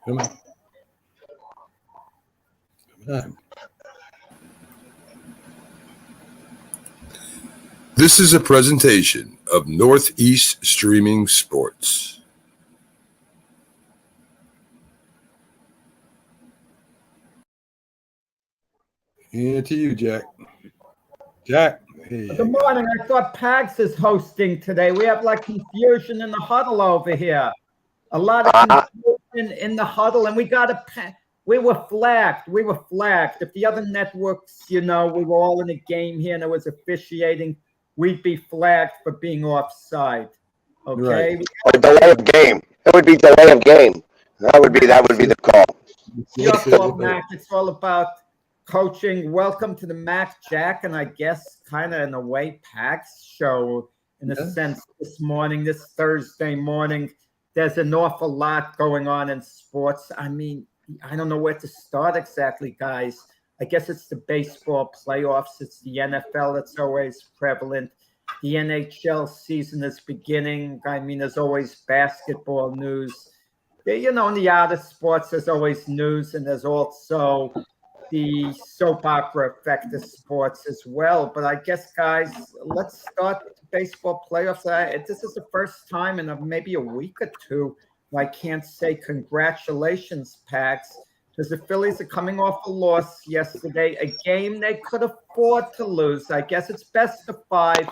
Come on. Come on. This is a presentation of Northeast Streaming Sports. Yeah, to you, Jack. Jack. Hey. Good morning. I thought Pags is hosting today. We have like confusion in the huddle over here. A lot of confusion in the huddle, and we were flagged. We were flagged. If the other networks, we were all in a game here and it was officiating, we'd be flagged for being offside. Okay. Right. Or delay of game. It would be delay of game. That would be the call. It's your fault, Mac. It's all about coaching. Welcome to the Mac, Jack, and I guess kind of in a way Pax show in a sense this morning, this Thursday morning. There's an awful lot going on in sports. I mean, I don't know where to start exactly, guys. I guess it's the baseball playoffs. It's the NFL that's always prevalent. The NHL season is beginning. I mean, there's always basketball news. In the other sports, there's always news, and there's also the soap opera effect of sports as well. But I guess, guys, let's start with the baseball playoffs. This is the first time in maybe a week or two I can't say congratulations, Pax, because the Phillies are coming off a loss yesterday, a game they could afford to lose. I guess it's best of 5.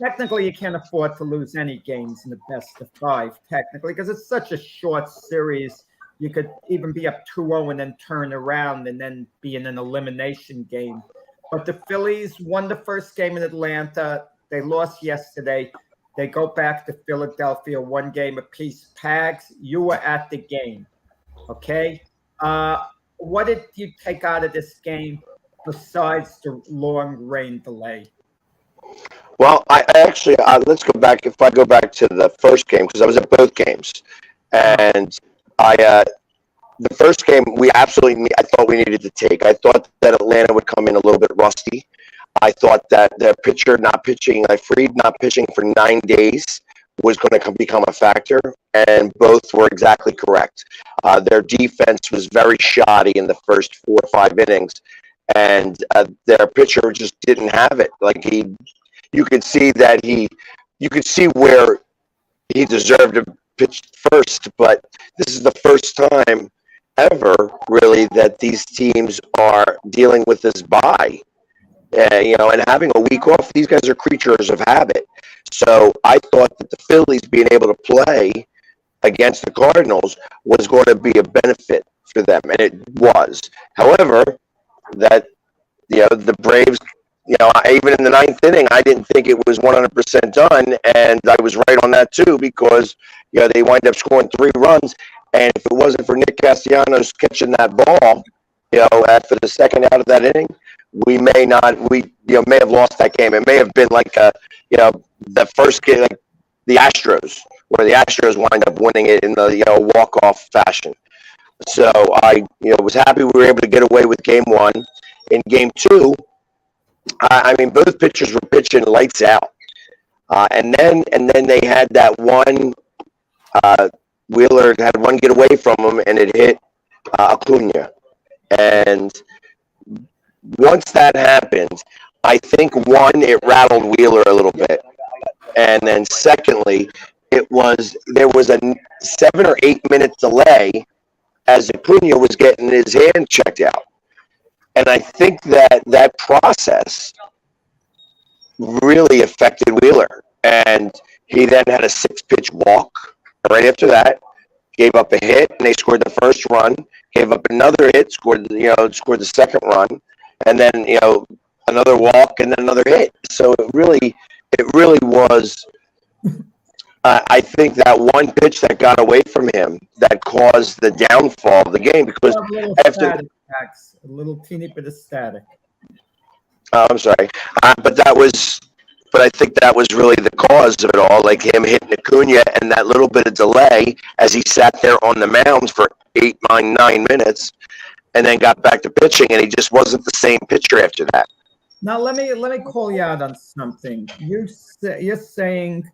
Technically, you can't afford to lose any games in the best of 5, technically, because it's such a short series. You could even be up 2-0 and then turn around and then be in an elimination game. But the Phillies won the first game in Atlanta. They lost yesterday. They go back to Philadelphia, 1 game apiece. Pags, you were at the game, okay? What did you take out of this game besides the long rain delay? Well, I actually, let's go back. If I go back to the first game, because I was at both games, and the first game I thought we needed to take. I thought that Atlanta would come in a little bit rusty. I thought that their pitcher not pitching, like Fried not pitching for 9 days, was going to become a factor, and both were exactly correct. Their defense was very shoddy in the first 4 or 5 innings, and their pitcher just didn't have it. Like you could see where he deserved to pitch first, but this is the first time ever, really, that these teams are dealing with this bye. And having a week off, these guys are creatures of habit. So I thought that the Phillies being able to play against the Cardinals was going to be a benefit for them, and it was. However, that the Braves, even in the 9th inning, I didn't think it was 100% done, and I was right on that too, because they wind up scoring 3 runs, and if it wasn't for Nick Castellanos catching that ball, after the second out of that inning, we may have lost that game. It may have been like the first game, like the Astros, where the Astros wind up winning it in the walk-off fashion. So I was happy we were able to get away with game 1. In game 2, I mean, both pitchers were pitching lights out, and then they had that one. Wheeler had one get away from him, and it hit Acuna. And once that happened, I think it rattled Wheeler a little bit, and then secondly, there was a 7 or 8 minute delay as Acuna was getting his hand checked out. And I think that process really affected Wheeler. And he then had a 6-pitch walk right after that, gave up a hit, and they scored the first run, gave up another hit, scored the second run, and then, another walk and then another hit. So it really was, I think, that one pitch that got away from him that caused the downfall of the game, because after a little teeny bit of static. I'm sorry, but I think that was really the cause of it all, like him hitting Acuna and that little bit of delay as he sat there on the mound for 8, 9 minutes, and then got back to pitching, and he just wasn't the same pitcher after that. Now let me call you out on something. You're saying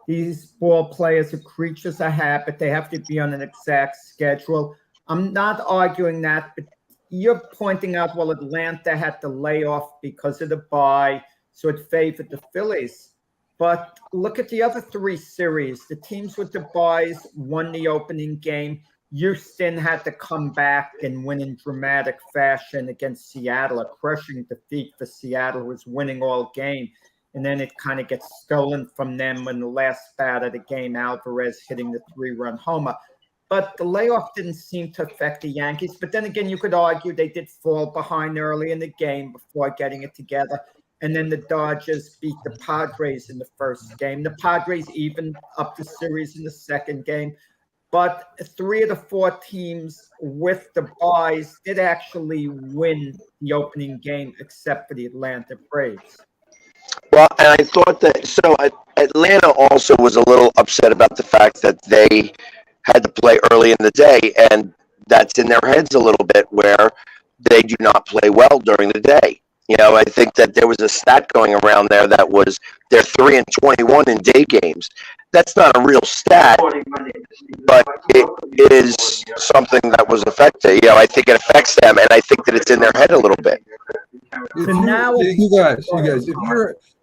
these ball players are creatures of habit. They have to be on an exact schedule. I'm not arguing that, but you're pointing out, well, Atlanta had the layoff because of the bye, so it favored the Phillies. But look at the other three series. The teams with the byes won the opening game. Houston had to come back and win in dramatic fashion against Seattle, a crushing defeat for Seattle, who was winning all game. And then it kind of gets stolen from them in the last bat of the game, Alvarez hitting the 3-run homer. But the layoff didn't seem to affect the Yankees. But then again, you could argue they did fall behind early in the game before getting it together. And then the Dodgers beat the Padres in the first game. The Padres evened up the series in the second game. But 3 of the 4 teams with the byes did actually win the opening game, except for the Atlanta Braves. Well, and I thought that Atlanta also was a little upset about the fact that they had to play early in the day, and that's in their heads a little bit where they do not play well during the day. You know, I think that there was a stat going around there that was they're 3-21 in day games. That's not a real stat, but it is something that was affected. You know, I think it affects them, and I think that it's in their head a little bit. You guys,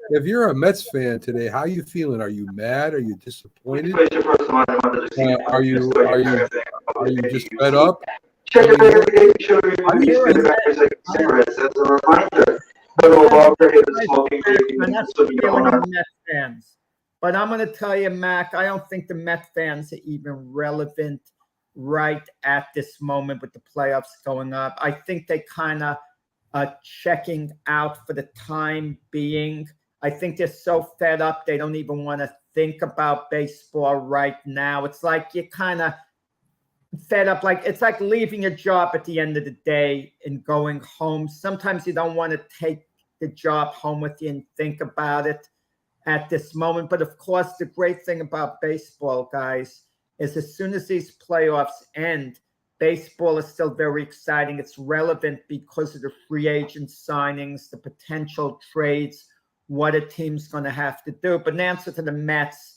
if you're a Mets fan today, how are you feeling? Are you mad? Are you disappointed? Are you just fed up? Check every day, show me cigarettes as a reminder. Fans. But I'm going to tell you, Mac, I don't think the Met fans are even relevant right at this moment with the playoffs going up. I think they kind of are checking out for the time being. I think they're so fed up they don't even want to think about baseball right now. It's like you're kind of fed up. Like it's like leaving your job at the end of the day and going home. Sometimes you don't want to take the job home with you and think about it at this moment. But of course, the great thing about baseball, guys, is as soon as these playoffs end, baseball is still very exciting. It's relevant because of the free agent signings, the potential trades, what a team's going to have to do. But in answer to the Mets,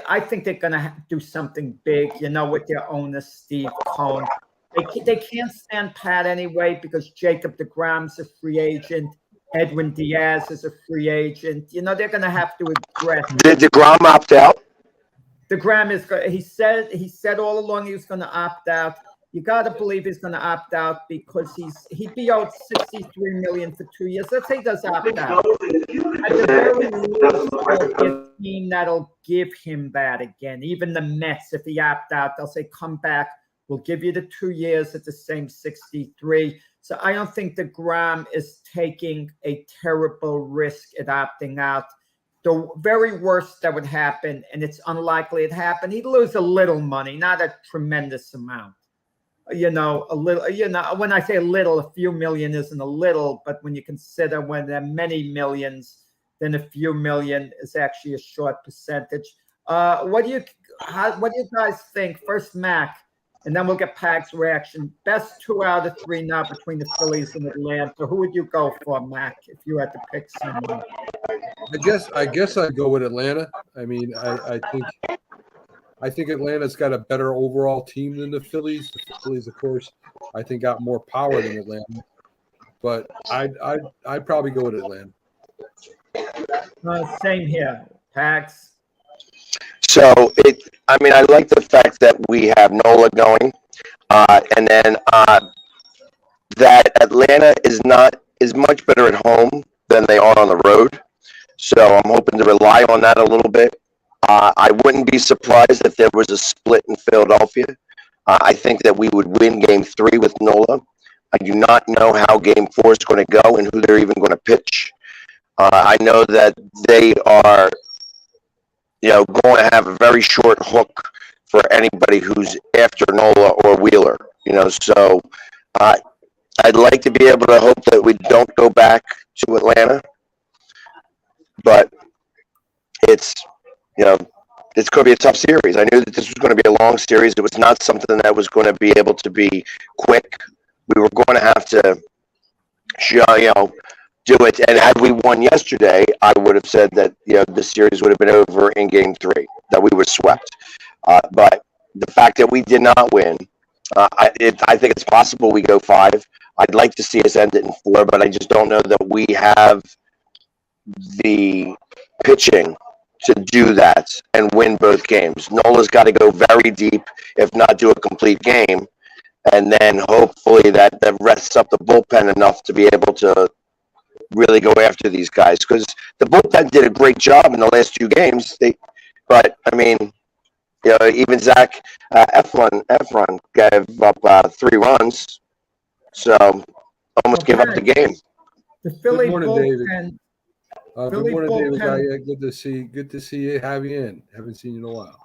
I think they're going to do something big, you know, with their owner, Steve Cohen. They can't stand pat anyway because Jacob deGrom's a free agent. Edwin Diaz is a free agent. You know, they're going to have to address. Did DeGrom opt out? DeGrom is. He said all along he was going to opt out. You got to believe he's going to opt out because he'd be owed $63 million for 2 years. Let's say he does opt out. At the very least, there'll be a team that'll give him that again. Even the Mets, if he opt out, they'll say, "Come back. We'll give you the 2 years at the same 63." So I don't think DeGrom is taking a terrible risk at opting out. The very worst that would happen, and it's unlikely it happened, he'd lose a little money, not a tremendous amount. You know, a little, you know, when I say a little, a few million isn't a little, but when you consider when there are many millions, then a few million is actually a short percentage. What do you guys think? First, Mac, and then we'll get Pag's reaction. Best 2 out of 3 now between the Phillies and Atlanta. Who would you go for, Mac, if you had to pick someone? I guess I'd go with Atlanta. I mean, I think Atlanta's got a better overall team than the Phillies. The Phillies, of course, I think got more power than Atlanta. But I'd probably go with Atlanta. Same here, Pags. So I like the fact that we have Nola going, and then that Atlanta is much better at home than they are on the road. So I'm hoping to rely on that a little bit. I wouldn't be surprised if there was a split in Philadelphia. I think that we would win Game 3 with Nola. I do not know how Game 4 is going to go and who they're even going to pitch. I know that they are, going to have a very short hook for anybody who's after Nola or Wheeler. So I'd like to be able to hope that we don't go back to Atlanta, but it's going to be a tough series. I knew that this was going to be a long series. It was not something that was going to be able to be quick. We were going to have to, do it. And had we won yesterday, I would have said that, the series would have been over in Game 3, that we were swept. But the fact that we did not win, I think it's possible we go 5. I'd like to see us end it in 4, but I just don't know that we have the pitching to do that and win both games. Nola's got to go very deep, if not do a complete game, and then hopefully that rests up the bullpen enough to be able to really go after these guys, because the bullpen did a great job in the last 2 games. But I mean, even Zach Efron gave up 3 runs, so almost gave up the game. The Philly Good morning, bullpen. Good Philly morning, David. bullpen. Good to see you. Have you in? Haven't seen you in a while.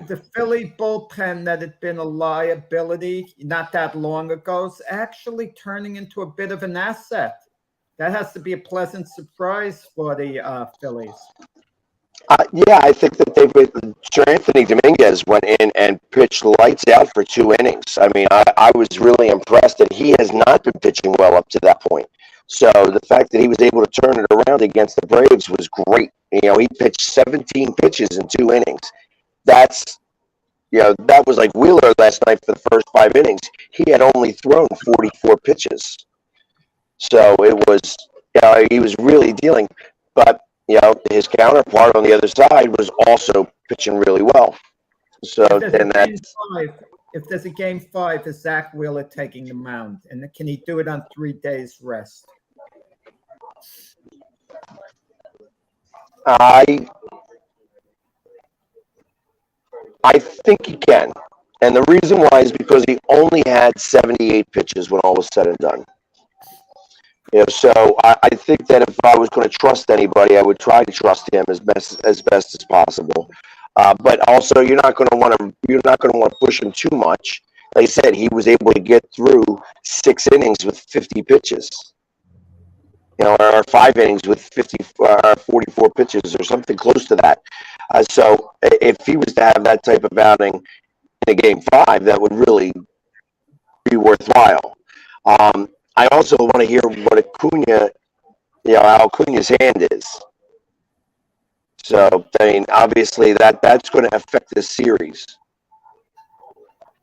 The Philly bullpen that had been a liability not that long ago is actually turning into a bit of an asset. That has to be a pleasant surprise for the Phillies. Yeah, I think that Sir Anthony Dominguez went in and pitched lights out for 2 innings. I mean, I was really impressed that he has not been pitching well up to that point. So the fact that he was able to turn it around against the Braves was great. He pitched 17 pitches in 2 innings. That was like Wheeler last night for the first 5 innings. He had only thrown 44 pitches. So it was, he was really dealing. But, his counterpart on the other side was also pitching really well. So then if there's a game 5, is Zach Wheeler taking the mound? And can he do it on 3 days rest? I think he can. And the reason why is because he only had 78 pitches when all was said and done. So I think that if I was going to trust anybody, I would try to trust him as best as possible. But also, you're not going to want to push him too much. Like I said, he was able to get through 6 innings with 50 pitches. Or 5 innings with 44 pitches or something close to that. So if he was to have that type of outing in a game 5, that would really be worthwhile. I also want to hear what how Acuna's hand is. So, I mean, obviously that's going to affect this series.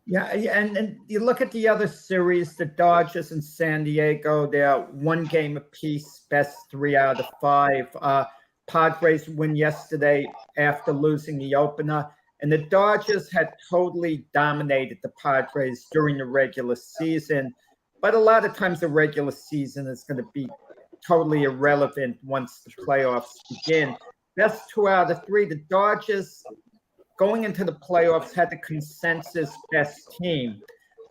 Yeah, and you look at the other series, the Dodgers and San Diego, they're 1 game apiece, best 3 out of 5. Padres win yesterday after losing the opener, and the Dodgers had totally dominated the Padres during the regular season. But a lot of times the regular season is going to be totally irrelevant once the playoffs begin. Best 2 out of 3. The Dodgers, going into the playoffs, had the consensus best team.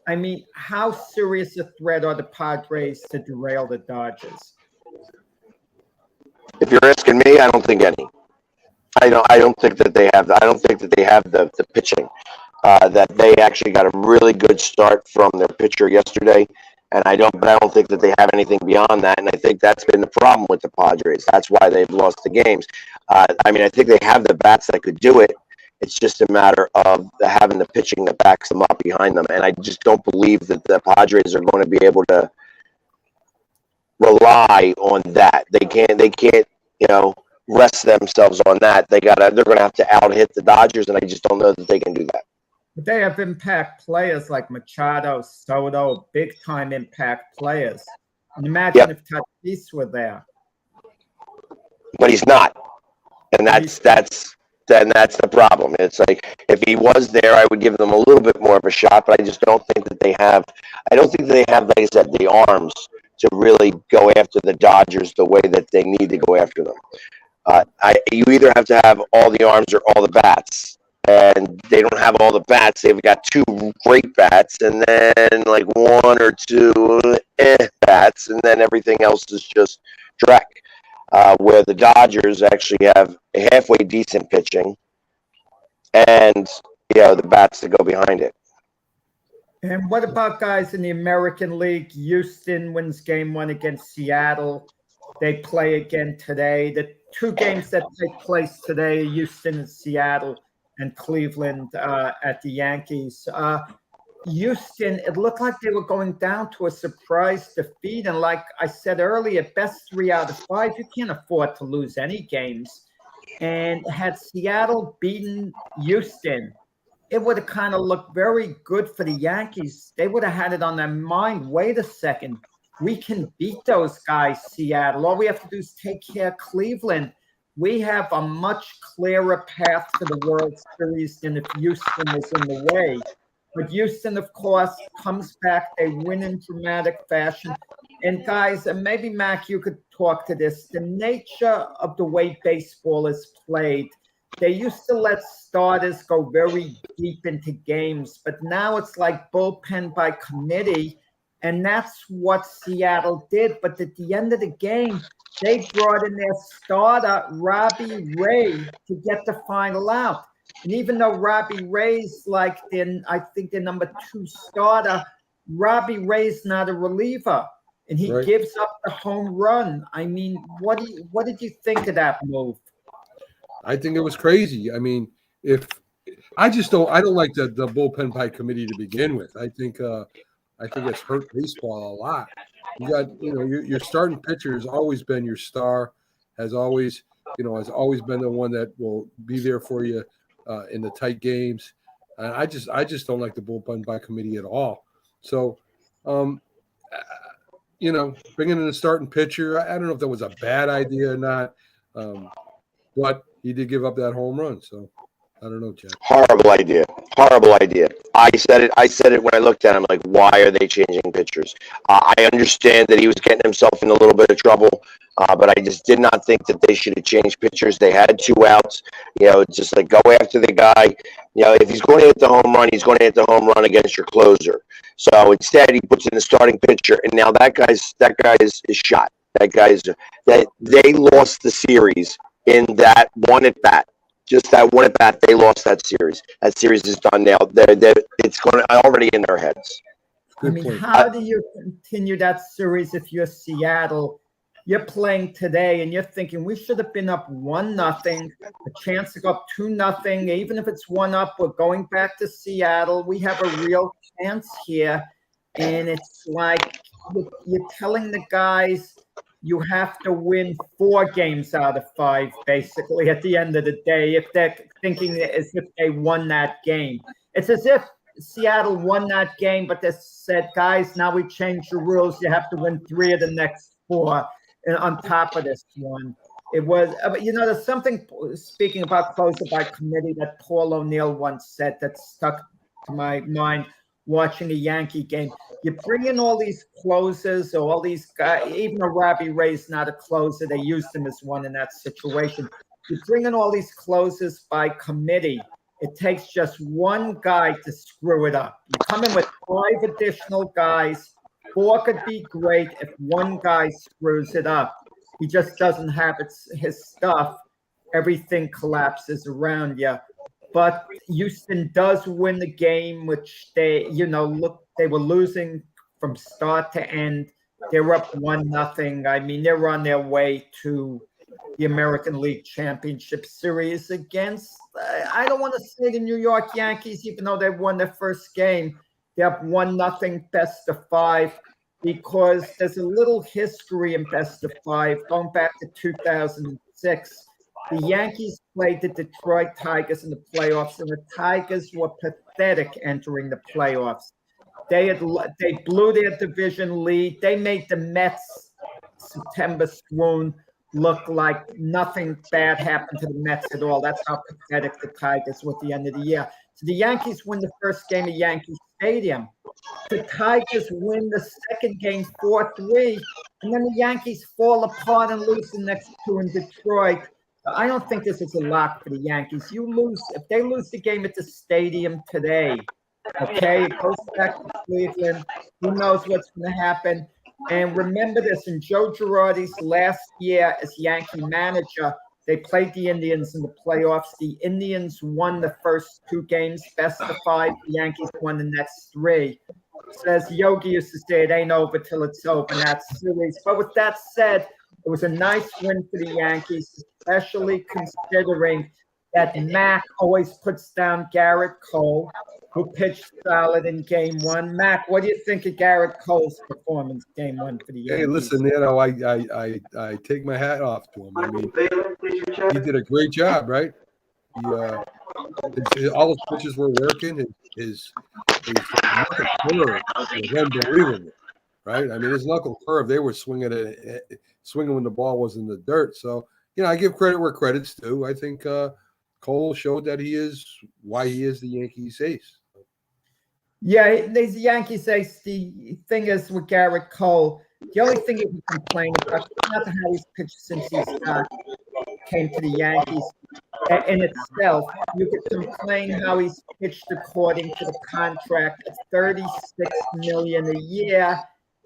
I mean, how serious a threat are the Padres to derail the Dodgers? If you're asking me, I don't think any. I don't think that they have. I don't think that they have the pitching. That they actually got a really good start from their pitcher yesterday. And I don't think that they have anything beyond that. And I think that's been the problem with the Padres. That's why they've lost the games. I think they have the bats that could do it. It's just a matter of having the pitching that backs them up behind them. And I just don't believe that the Padres are going to be able to rely on that. They can't, rest themselves on that. They're going to have to out-hit the Dodgers, and I just don't know that they can do that. But they have impact players like Machado, Soto, big-time impact players. And imagine if Tatis were there. But he's not. And that's the problem. It's like, if he was there, I would give them a little bit more of a shot, but I just don't think that they have, like I said, the arms to really go after the Dodgers the way that they need to go after them. You either have to have all the arms or all the bats. And they don't have all the bats. They've got 2 great bats, and then like 1 or 2 bats, and then everything else is just dreck. Where the Dodgers actually have a halfway decent pitching, and the bats that go behind it. And what about guys in the American League? Houston wins game 1 against Seattle. They play again today. The 2 games that take place today, Houston and Seattle, and Cleveland at the Yankees. Houston, it looked like they were going down to a surprise defeat. And like I said earlier, best 3 out of 5, you can't afford to lose any games. And had Seattle beaten Houston, it would have kind of looked very good for the Yankees. They would have had it on their mind. Wait a second. We can beat those guys, Seattle. All we have to do is take care of Cleveland. We have a much clearer path to the World Series than if Houston was in the way. But Houston, of course, comes back. They win in dramatic fashion. And guys, and maybe Mac, you could talk to this. The nature of the way baseball is played, they used to let starters go very deep into games, but now it's like bullpen by committee. And that's what Seattle did. But at the end of the game, they brought in their starter, Robbie Ray, to get the final out. And even though Robbie Ray's I think the number 2 starter, Robbie Ray's not a reliever. And he gives up the home run. I mean, what did you think of that move? I think it was crazy. I mean, I don't like the bullpen by committee to begin with. I think it's hurt baseball a lot. You got, your starting pitcher has always been your star, has always been the one that will be there for you in the tight games. I just don't like the bullpen by committee at all. So, bringing in a starting pitcher, I don't know if that was a bad idea or not, but he did give up that home run. So I don't know, Jack. Horrible idea. I said it when I looked at him, like, why are they changing pitchers? I understand that he was getting himself in a little bit of trouble, but I just did not think that they should have changed pitchers. They had 2 outs. Just like, go after the guy. If he's going to hit the home run, he's going to hit the home run against your closer. So instead, he puts in the starting pitcher, and now that guy is shot. That they lost the series in that one at bat. Just that one at bat, they lost that series. That series is done now. It's already in their heads. How do you continue that series if you're Seattle? You're playing today, and you're thinking we should have been up 1-0, a chance to go up 2-0. Even if it's 1-up, we're going back to Seattle. We have a real chance here, and it's like you're telling the guys you have to win 4 games out of 5, basically, at the end of the day, if they're thinking as if they won that game. It's as if Seattle won that game, but they said, guys, now we changed the rules. You have to win 3 of the next 4 on top of this one. It was, there's something, speaking about closer by committee, that Paul O'Neill once said that stuck to my mind watching a Yankee game. You bring in all these closers or all these guys, even though Robbie Ray's not a closer, they used him as one in that situation. You bring in all these closers by committee. It takes just one guy to screw it up. You come in with 5 additional guys. 4 could be great. If one guy screws it up, he just doesn't have his stuff, everything collapses around you. But Houston does win the game, which they were losing from start to end. They were up 1-0. I mean, they're on their way to the American League Championship Series against, I don't want to say the New York Yankees, even though they won their first game. They're up 1-0, best of 5, because there's a little history in best of 5 going back to 2006. The Yankees played the Detroit Tigers in the playoffs, and the Tigers were pathetic entering the playoffs. They blew their division lead. They made the Mets' September swoon look like nothing bad happened to the Mets at all. That's how pathetic the Tigers were at the end of the year. So the Yankees win the first game at Yankee Stadium. The Tigers win the second game 4-3, and then the Yankees fall apart and lose the next 2 in Detroit. I don't think this is a lock for the Yankees. If they lose the game at the stadium today, okay, it goes back to Cleveland. Who knows what's going to happen? And remember this, in Joe Girardi's last year as Yankee manager, they played the Indians in the playoffs. The Indians won the first 2 games, best of 5. The Yankees won the next 3. As Yogi used to say, it ain't over till it's over in that series. But with that said, it was a nice win for the Yankees, especially considering that Mac always puts down Garrett Cole, who pitched solid in Game 1. Mac, what do you think of Garrett Cole's performance Game 1 for the Yankees? Hey, listen, I take my hat off to him. I mean, he did a great job, right? All those pitches were working. His knuckle curve was unbelievable, right? I mean, his knuckle curve, they were swinging when the ball was in the dirt. So, I give credit where credit's due. I think Cole showed that he is why he is the Yankees ace. Yeah, these Yankees ace. The thing is with Garrett Cole, the only thing you can complain about is not how he's pitched since he came to the Yankees. In itself, you could complain how he's pitched according to the contract at $36 million a year.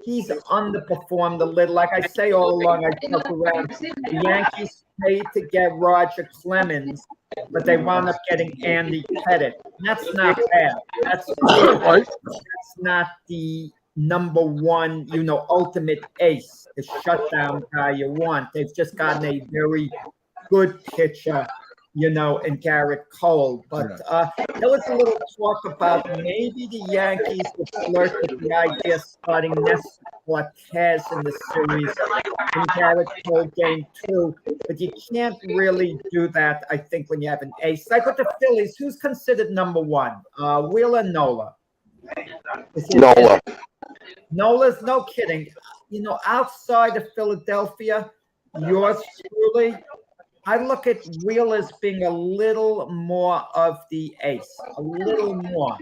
He's underperformed a little. Like I say all along, I joke around. The Yankees paid to get Roger Clemens, but they wound up getting Andy Pettitte. That's not bad. That's not the number one, ultimate ace, the shutdown guy you want. They've just gotten a very good pitcher, in Garrett Cole. But there was a little talk about maybe the Yankees would flirt with the idea of starting Nestor Cortez in the series in Garrett Cole game 2. But you can't really do that, I think, when you have an ace. Like with the Phillies, who's considered number one? Wheeler, Nola? Nola. Nola's no kidding. Outside of Philadelphia, yours truly, I look at Wheeler as being a little more of the ace, a little more.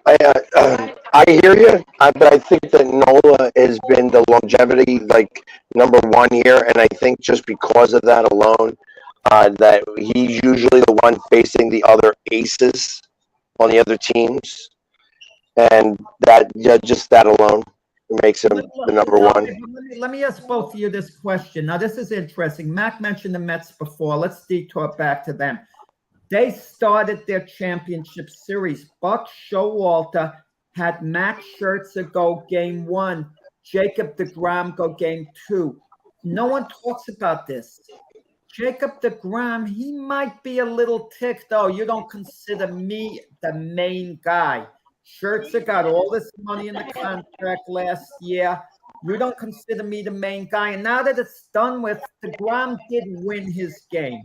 I hear you, but I think that Nola has been the longevity, like, number one here, and I think just because of that alone, that he's usually the one facing the other aces on the other teams, and that just that alone makes him the number one. Let me ask both of you this question. Now, this is interesting. Mac mentioned the Mets before. Let's detour back to them. They started their championship series. Buck Showalter had Max Scherzer go game 1, Jacob deGrom go game 2. No one talks about this. Jacob deGrom, he might be a little ticked. Oh, you don't consider me the main guy. Scherzer got all this money in the contract last year. You don't consider me the main guy. And now that it's done with, deGrom did win his game.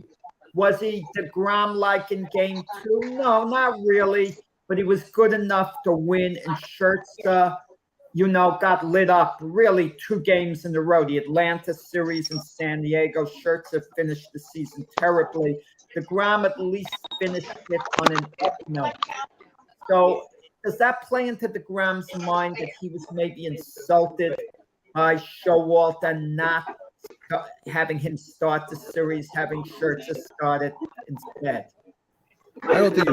Was he deGrom-like in game 2? No, not really. But he was good enough to win. And Scherzer, got lit up really 2 games in a row. The Atlanta series in San Diego. Scherzer finished the season terribly. deGrom at least finished it on an up note. So does that play into deGrom's mind that he was maybe insulted by Showalter not having him start the series, having Scherzer start it instead? I don't think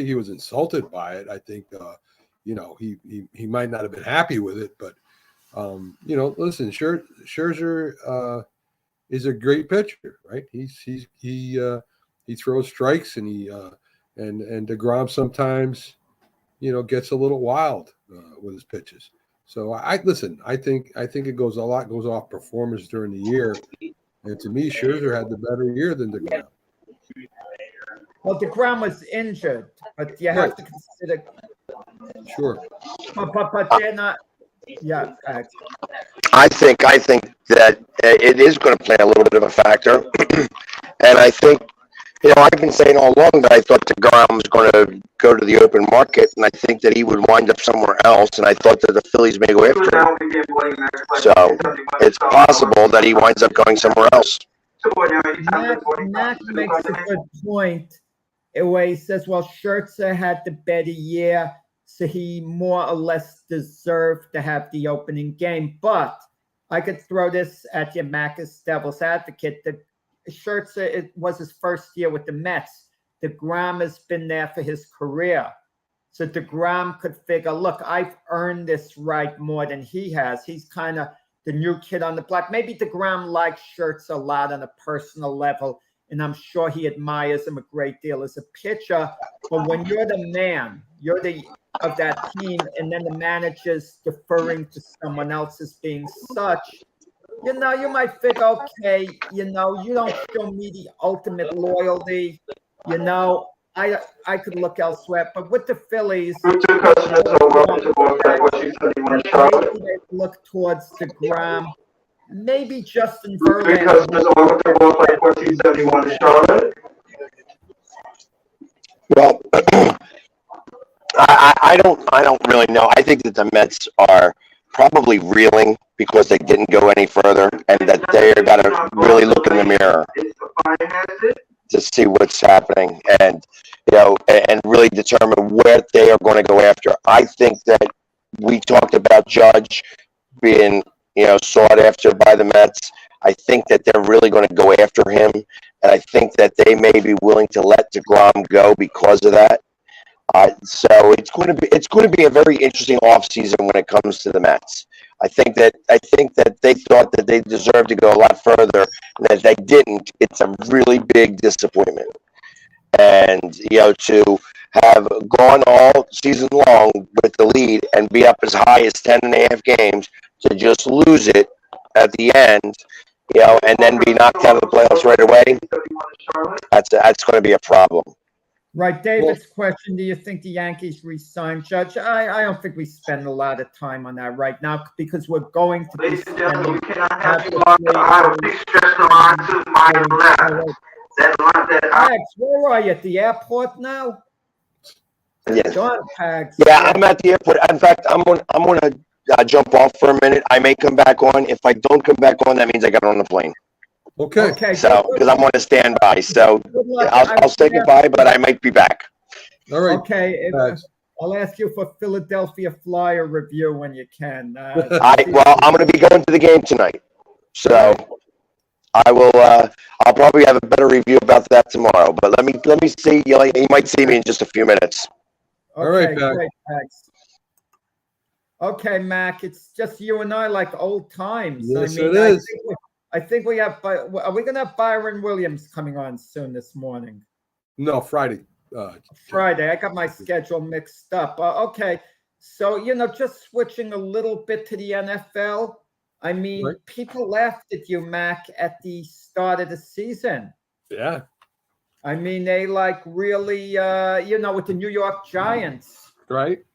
he was insulted by it. I think he might not have been happy with it, but listen, Scherzer is a great pitcher, right? He throws strikes, and and deGrom sometimes, gets a little wild with his pitches. So I think it goes off performance during the year, and to me, Scherzer had the better year than deGrom. Well, deGrom was injured, but you have to consider. Sure. But they're not. Yeah. I think that it is going to play a little bit of a factor, and I think. I've been saying all along that I thought deGrom was going to go to the open market, and I think that he would wind up somewhere else, and I thought that the Phillies may go after him. So it's possible that he winds up going somewhere else. Mac makes a good point where he says, well, Scherzer had the better year, so he more or less deserved to have the opening game. But I could throw this at you, Mac, as devil's advocate. Scherzer, it was his first year with the Mets. deGrom has been there for his career. So deGrom could figure, look, I've earned this right more than he has. He's kind of the new kid on the block. Maybe deGrom likes Scherzer a lot on a personal level, and I'm sure he admires him a great deal as a pitcher. But when you're the man, you're of that team, and then the manager's deferring to someone else as being such, you might think, okay, you don't show me the ultimate loyalty. I could look elsewhere. But with the Phillies, maybe they look towards deGrom maybe Justin Verlander. Because Ms. Auger both like 1471 in Charlotte. Well, I don't really know. I think that the Mets are probably reeling because they didn't go any further, and that they're gonna really look in the mirror to see what's happening, and and really determine where they are going to go after. I think that we talked about Judge being sought after by the Mets. I think that they're really going to go after him, and I think that they may be willing to let DeGrom go because of that. So it's going to be a very interesting offseason when it comes to the Mets. I think that they thought that they deserved to go a lot further, and if they didn't, it's a really big disappointment. And to have gone all season long with the lead and be up as high as 10.5 games to just lose it at the end, and then be knocked out of the playoffs right away, that's going to be a problem. Right, David's question, do you think the Yankees re-sign Judge? I don't think we spend a lot of time on that right now because we're going to be Ladies and gentlemen, we spending... cannot have you on the aisle. Big stretch the line to my left. That line that Pags, where are you? At the airport now? Yes. John Pags. Yeah, I'm at the airport. In fact, I'm going to jump off for a minute. I may come back on. If I don't come back on, that means I got on the plane. Okay. So, because I'm on a standby. So, I'll say goodbye, but I might be back. All right. Okay. I'll ask you for Philadelphia Flyer review when you can. Well, I'm going to be going to the game tonight. So, I will. I'll probably have a better review about that tomorrow. But let me see. You might see me in just a few minutes. All right, Okay, great, Max. Okay, Mac. It's just you and I, like old times. Yes, it is. I think we have. Are we going to have Byron Williams coming on soon this morning? No, Friday. Friday. I got my schedule mixed up. Okay, so just switching a little bit to the NFL. I mean, Right. People laughed at you, Mac, at the start of the season. Yeah. I mean, they really, with the New York Giants. Right.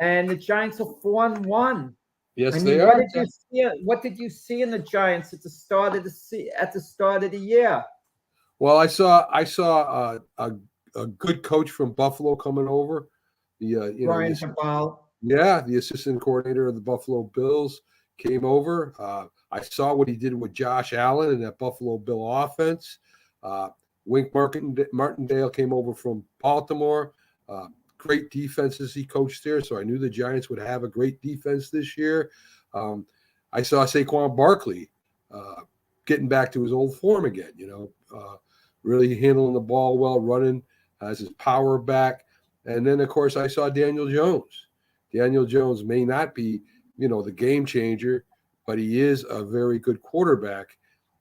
And the Giants are 4-1. Yes, I they mean, are. what did you see in the Giants at the start of the year? Well, I saw a good coach from Buffalo coming over. Brian Daboll. Yeah, the assistant coordinator of the Buffalo Bills came over. I saw what he did with Josh Allen and that Buffalo Bill offense. Wink Martindale came over from Baltimore. Great defenses he coached there, so I knew the Giants would have a great defense this year. I saw Saquon Barkley getting back to his old form again, really handling the ball well, running, has his power back. And then, of course, I saw Daniel Jones. Daniel Jones may not be, the game changer, but he is a very good quarterback.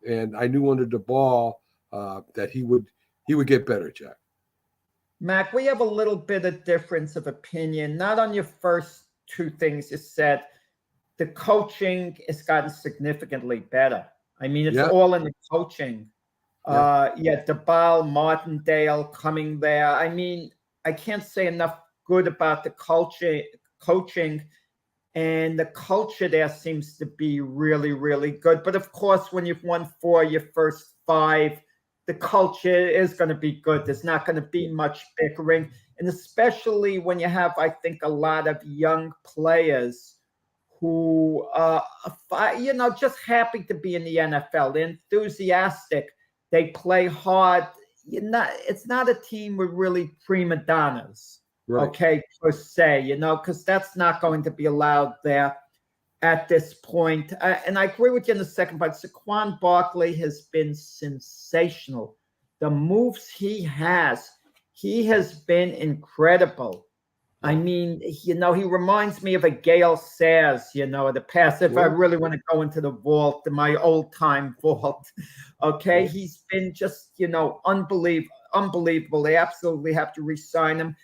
And I knew under DeBall that he would get better, Jack. Mac, we have a little bit of difference of opinion, not on your first two things you said. The coaching has gotten significantly better. I mean, it's all in the coaching. DeBall, Martindale coming there. I mean, I can't say enough good about the coaching, and the culture there seems to be really, really good. But of course, when you've won 4 of your first 5, the culture is going to be good. There's not going to be much bickering. And especially when you have, I think, a lot of young players who are, just happy to be in the NFL. They're enthusiastic. They play hard. It's not a team with really prima donnas, okay, per se, because that's not going to be allowed there at this point. And I agree with you in the second part. Saquon Barkley has been sensational. The moves he has been incredible. I mean, he reminds me of a Gale Sayers, the past. If I really want to go into the vault, my old time vault, okay, he's been just, unbelievable. They absolutely have to re-sign him.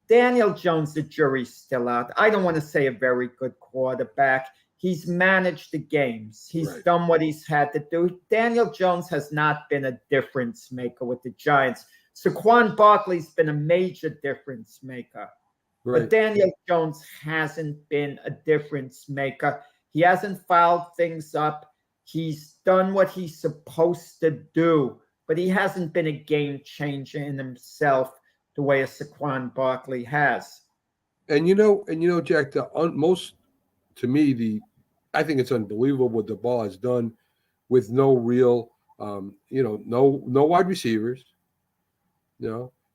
Daniel Jones, the jury's still out. I don't want to say a very good quarterback. He's managed the games. He's done what he's had to do. Daniel Jones has not been a difference maker with the Giants. Saquon Barkley's been a major difference maker. But Daniel Jones hasn't been a difference maker. He hasn't fouled things up. He's done what he's supposed to do, but he hasn't been a game changer in himself the way a Saquon Barkley has. And Jack, most to me, I think it's unbelievable what the ball has done with no real, no wide receivers.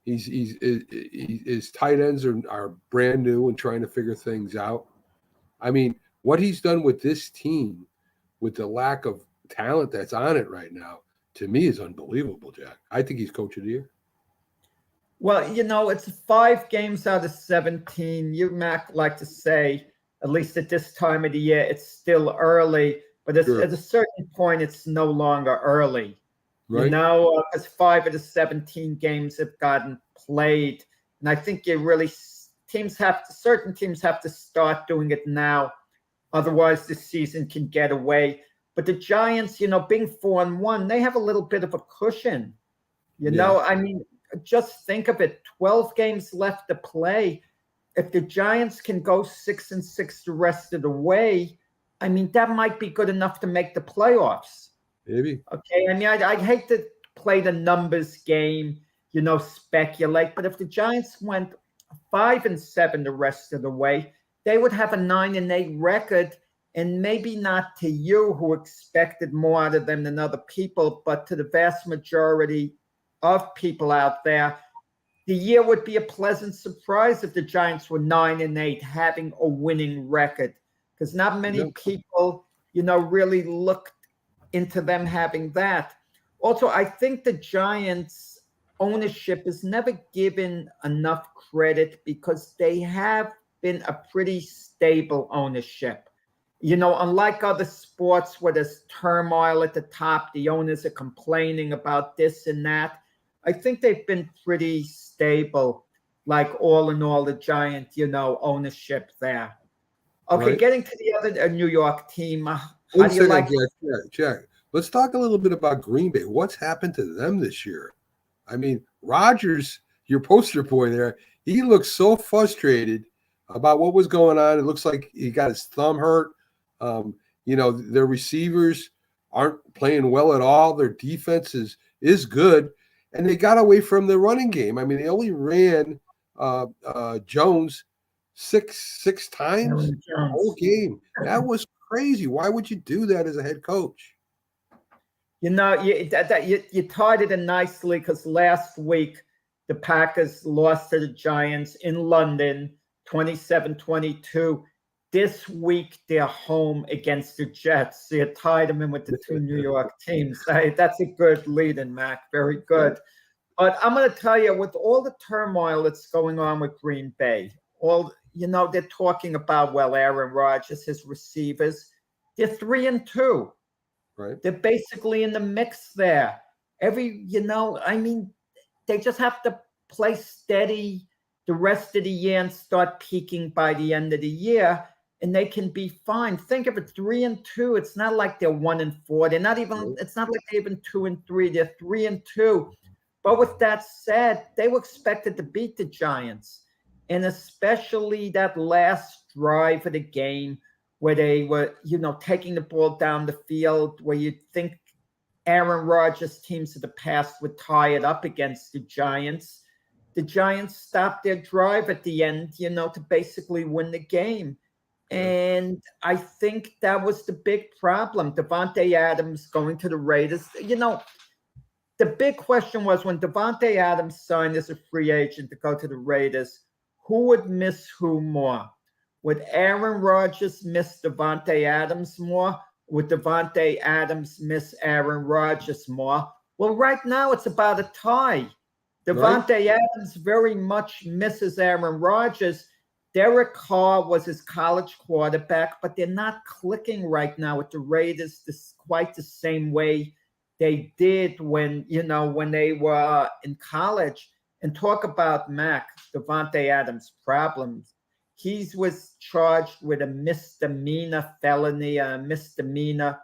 His tight ends are brand new and trying to figure things out. I mean, what he's done with this team, with the lack of talent that's on it right now, to me is unbelievable, Jack. I think he's coach of the year. Well, it's 5 games out of 17. You, Mac, like to say, at least at this time of the year, it's still early. But at a certain point, it's no longer early. Right. Because 5 of the 17 games have gotten played. And I think certain teams have to start doing it now. Otherwise, the season can get away. But the Giants, being 4-1, they have a little bit of a cushion. I mean, just think of it, 12 games left to play. If the Giants can go 6-6 the rest of the way, I mean, that might be good enough to make the playoffs. Maybe. Okay, I mean, I'd hate to play the numbers game, speculate. But if the Giants went 5-7 the rest of the way, they would have a 9-8 record. And maybe not to you, who expected more out of them than other people, but to the vast majority of people out there, the year would be a pleasant surprise if the Giants were 9-8, having a winning record, because not many people, really looked into them having that. Also, I think the Giants' ownership is never given enough credit because they have been a pretty stable ownership. Unlike other sports where there's turmoil at the top, the owners are complaining about this and that. I think they've been pretty stable, like all in all, the Giant, ownership there. Okay, right. Getting to the other New York team. How do you like Jack, let's talk a little bit about Green Bay. What's happened to them this year? I mean, Rodgers, your poster boy there, he looks so frustrated about what was going on. It looks like he got his thumb hurt. Their receivers aren't playing well at all. Their defense is good. And they got away from the running game. I mean, they only ran Jones six times the whole game. That was crazy. Why would you do that as a head coach? You tied it in nicely because last week the Packers lost to the Giants in London, 27-22. This week they're home against the Jets. So you tied them in with the 2 New York teams. That's a good lead-in, Mac. Very good. But I'm going to tell you, with all the turmoil that's going on with Green Bay, they're talking about, Aaron Rodgers, his receivers, they're 3-2. Right. They're basically in the mix there. They just have to play steady the rest of the year and start peaking by the end of the year, and they can be fine. Think of it, 3-2. It's not like they're 1-4. They're not even. It's not like they're even 2-3. They're 3-2. But with that said, they were expected to beat the Giants, and especially that last drive of the game where they were, taking the ball down the field, where you'd think Aaron Rodgers' teams of the past would tie it up against the Giants. The Giants stopped their drive at the end, to basically win the game. And I think that was the big problem. Davante Adams going to the Raiders. The big question was, when Davante Adams signed as a free agent to go to the Raiders, who would miss who more? Would Aaron Rodgers miss Davante Adams more? Would Davante Adams miss Aaron Rodgers more? Well, right now it's about a tie. Davante Adams very much misses Aaron Rodgers. Derek Carr was his college quarterback, but they're not clicking right now with the Raiders quite the same way they did when they were in college. And talk about Davante Adams' problems. He was charged with a misdemeanor felony, a misdemeanor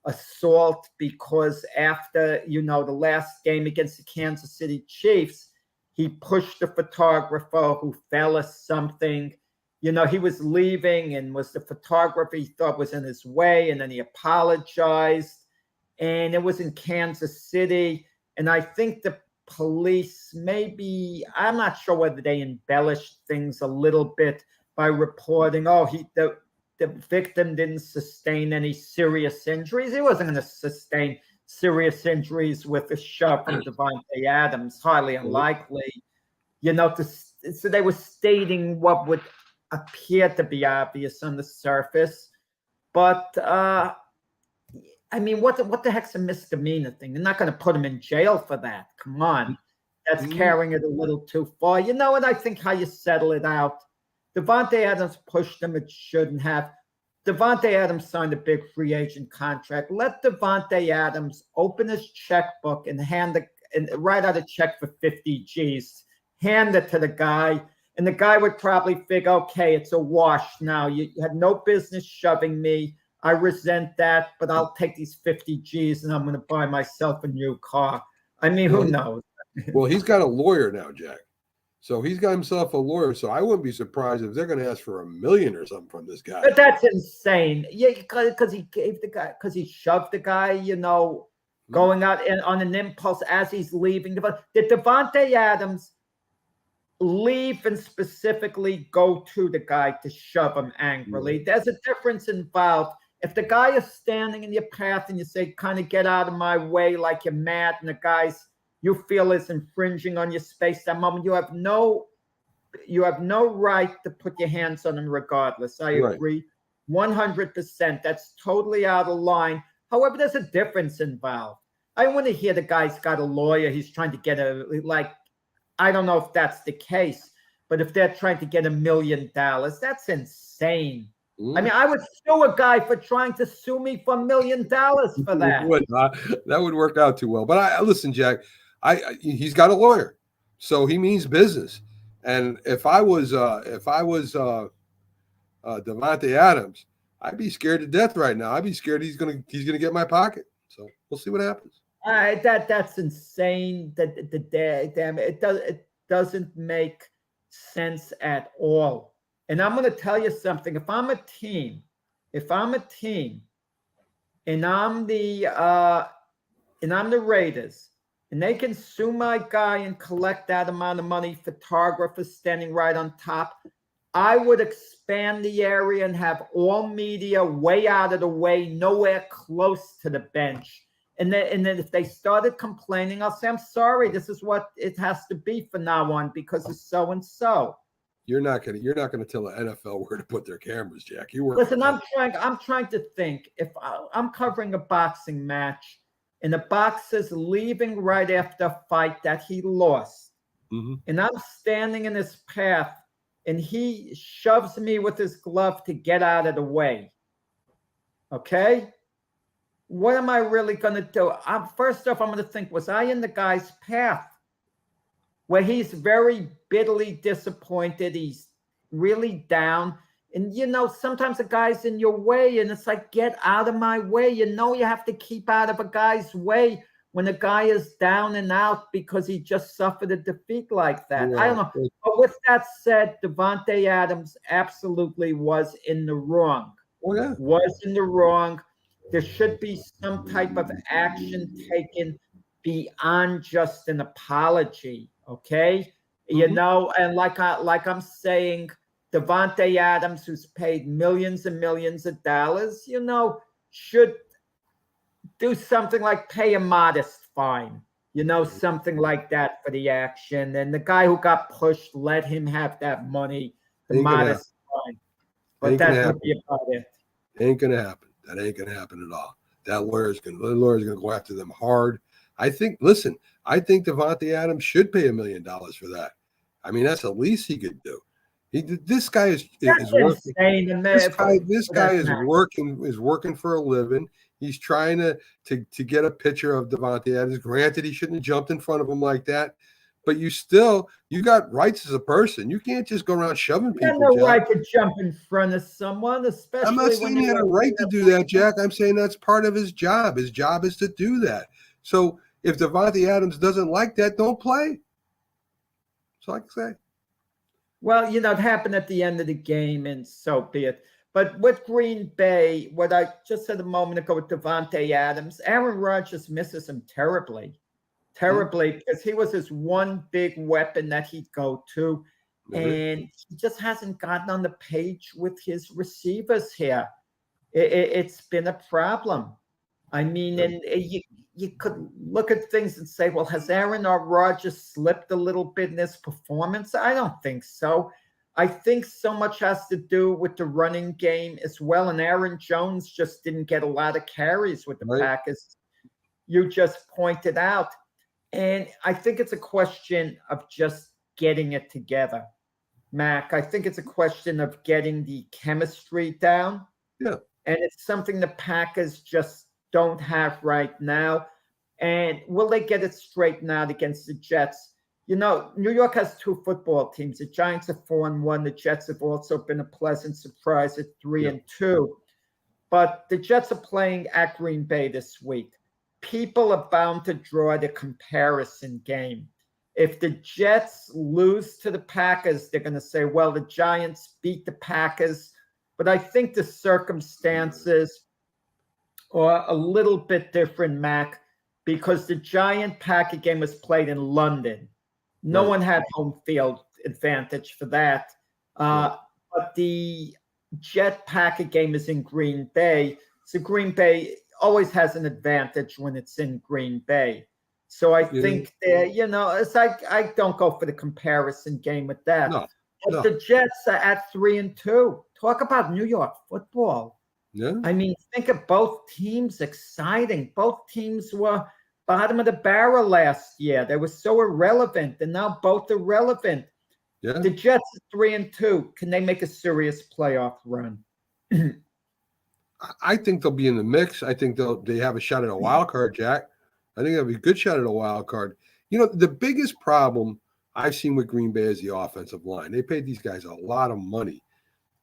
assault, because after, the last game against the Kansas City Chiefs, he pushed the photographer who fell or something. You know, he was leaving and was the photographer he thought was in his way, and then he apologized. And it was in Kansas City. And I think the police maybe, I'm not sure whether they embellished things a little bit by reporting, the victim didn't sustain any serious injuries. He wasn't going to sustain serious injuries with a shove from Davante Adams, highly unlikely. You know, so they were stating what would appear to be obvious on the surface. But, I mean, what the heck's a misdemeanor thing? They're not going to put him in jail for that. Come on. That's carrying it a little too far. You know what? I think how you settle it out. Davante Adams pushed him. It shouldn't have. Davante Adams signed a big free agent contract. Let Davante Adams open his checkbook and write out a check for 50 G's. Hand it to the guy. And the guy would probably figure, okay, it's a wash now. You had no business shoving me. I resent that, but I'll take these 50 G's and I'm going to buy myself a new car. I mean, who knows? Well, he's got a lawyer now, Jack. So he's got himself a lawyer. So I wouldn't be surprised if they're going to ask for $1 million or something from this guy. But that's insane. Yeah, because he shoved the guy, you know, going out and on an impulse as he's leaving. Did Davante Adams leave and specifically go to the guy to shove him angrily? There's a difference involved. If the guy is standing in your path and you say, kind of get out of my way, like you're mad, and the guy's you feel is infringing on your space that moment, you have no right to put your hands on him regardless. I agree 100%. That's totally out of line. However, there's a difference involved. I want to hear the guy's got a lawyer. He's trying to get I don't know if that's the case, but if they're trying to get $1 million, that's insane. I mean, I would sue a guy for trying to sue me for $1 million for that. That would work out too well. But listen, Jack, he's got a lawyer, so he means business. And if I was Davante Adams, I'd be scared to death right now. I'd be scared he's gonna get my pocket. So we'll see what happens. That's insane. It doesn't make sense at all. And I'm going to tell you something. If I'm a team, and I'm the Raiders, and they can sue my guy and collect that amount of money, photographers standing right on top, I would expand the area and have all media way out of the way, nowhere close to the bench. And then if they started complaining, I'll say, I'm sorry, this is what it has to be from now on because it's so and so. You're not gonna tell the NFL where to put their cameras, Jack. Listen, I'm trying to think. If I'm covering a boxing match and the boxer's leaving right after a fight that he lost, and I'm standing in his path and he shoves me with his glove to get out of the way. Okay? What am I really going to do? First off, I'm going to think, was I in the guy's path? Where he's very bitterly disappointed. He's really down. And, you know, sometimes a guy's in your way and it's like, get out of my way. You know, you have to keep out of a guy's way when a guy is down and out because he just suffered a defeat like that. I don't know. But with that said, Davante Adams absolutely was in the wrong. Was in the wrong. There should be some type of action taken beyond just an apology. Okay, you know, and like I'm saying, Davante Adams, who's paid millions and millions of dollars, you know, should do something like pay a modest fine, you know, something like that for the action. And the guy who got pushed, let him have that money, the modest fine. But that would be about it. Ain't gonna happen. That ain't gonna happen at all. The lawyer's gonna go after them hard. I think Davante Adams should pay $1 million for that. I mean, that's the least he could do. This guy is working. This guy is working for a living. He's trying to get a picture of Davante Adams. Granted, he shouldn't have jumped in front of him like that, but you got rights as a person. You can't just go around shoving people. You have no right to jump in front of someone, especially. I'm not saying he had a right to do that, Jack. I'm saying that's part of his job. His job is to do that. So if Davante Adams doesn't like that, don't play. That's all I can say. Well, it happened at the end of the game, and so be it. But with Green Bay, what I just said a moment ago with Devontae Adams, Aaron Rodgers misses him terribly, because he was his one big weapon that he'd go to. And he just hasn't gotten on the page with his receivers here. It's been a problem. I mean, and you could look at things and say, well, has Aaron or Rodgers slipped a little bit in his performance? I don't think so. I think so much has to do with the running game as well. And Aaron Jones just didn't get a lot of carries with the Packers. You just pointed out. And I think it's a question of just getting it together, Mac. I think it's a question of getting the chemistry down. Yeah. And it's something the Packers just don't have right now. And will they get it straightened out against the Jets? New York has two football teams. The Giants are 4-1. The Jets have also been a pleasant surprise at 3-2. But the Jets are playing at Green Bay this week. People are bound to draw the comparison game. If the Jets lose to the Packers, they're going to say, well, the Giants beat the Packers. But I think the circumstances are a little bit different, Mac, because the Giant-Packer game was played in London. No one had home field advantage for that. But the Jet-Packer game is in Green Bay. So Green Bay always has an advantage when it's in Green Bay. So I think it's like I don't go for the comparison game with that. But the Jets are at 3-2. Talk about New York football. Yeah. I mean, think of both teams exciting. Both teams were bottom of the barrel last year. They were so irrelevant, and now both are relevant. Yeah. The Jets are 3-2. Can they make a serious playoff run? I think they'll be in the mix. I think they have a shot at a wild card, Jack. I think they'll be a good shot at a wild card. The biggest problem I've seen with Green Bay is the offensive line. They paid these guys a lot of money,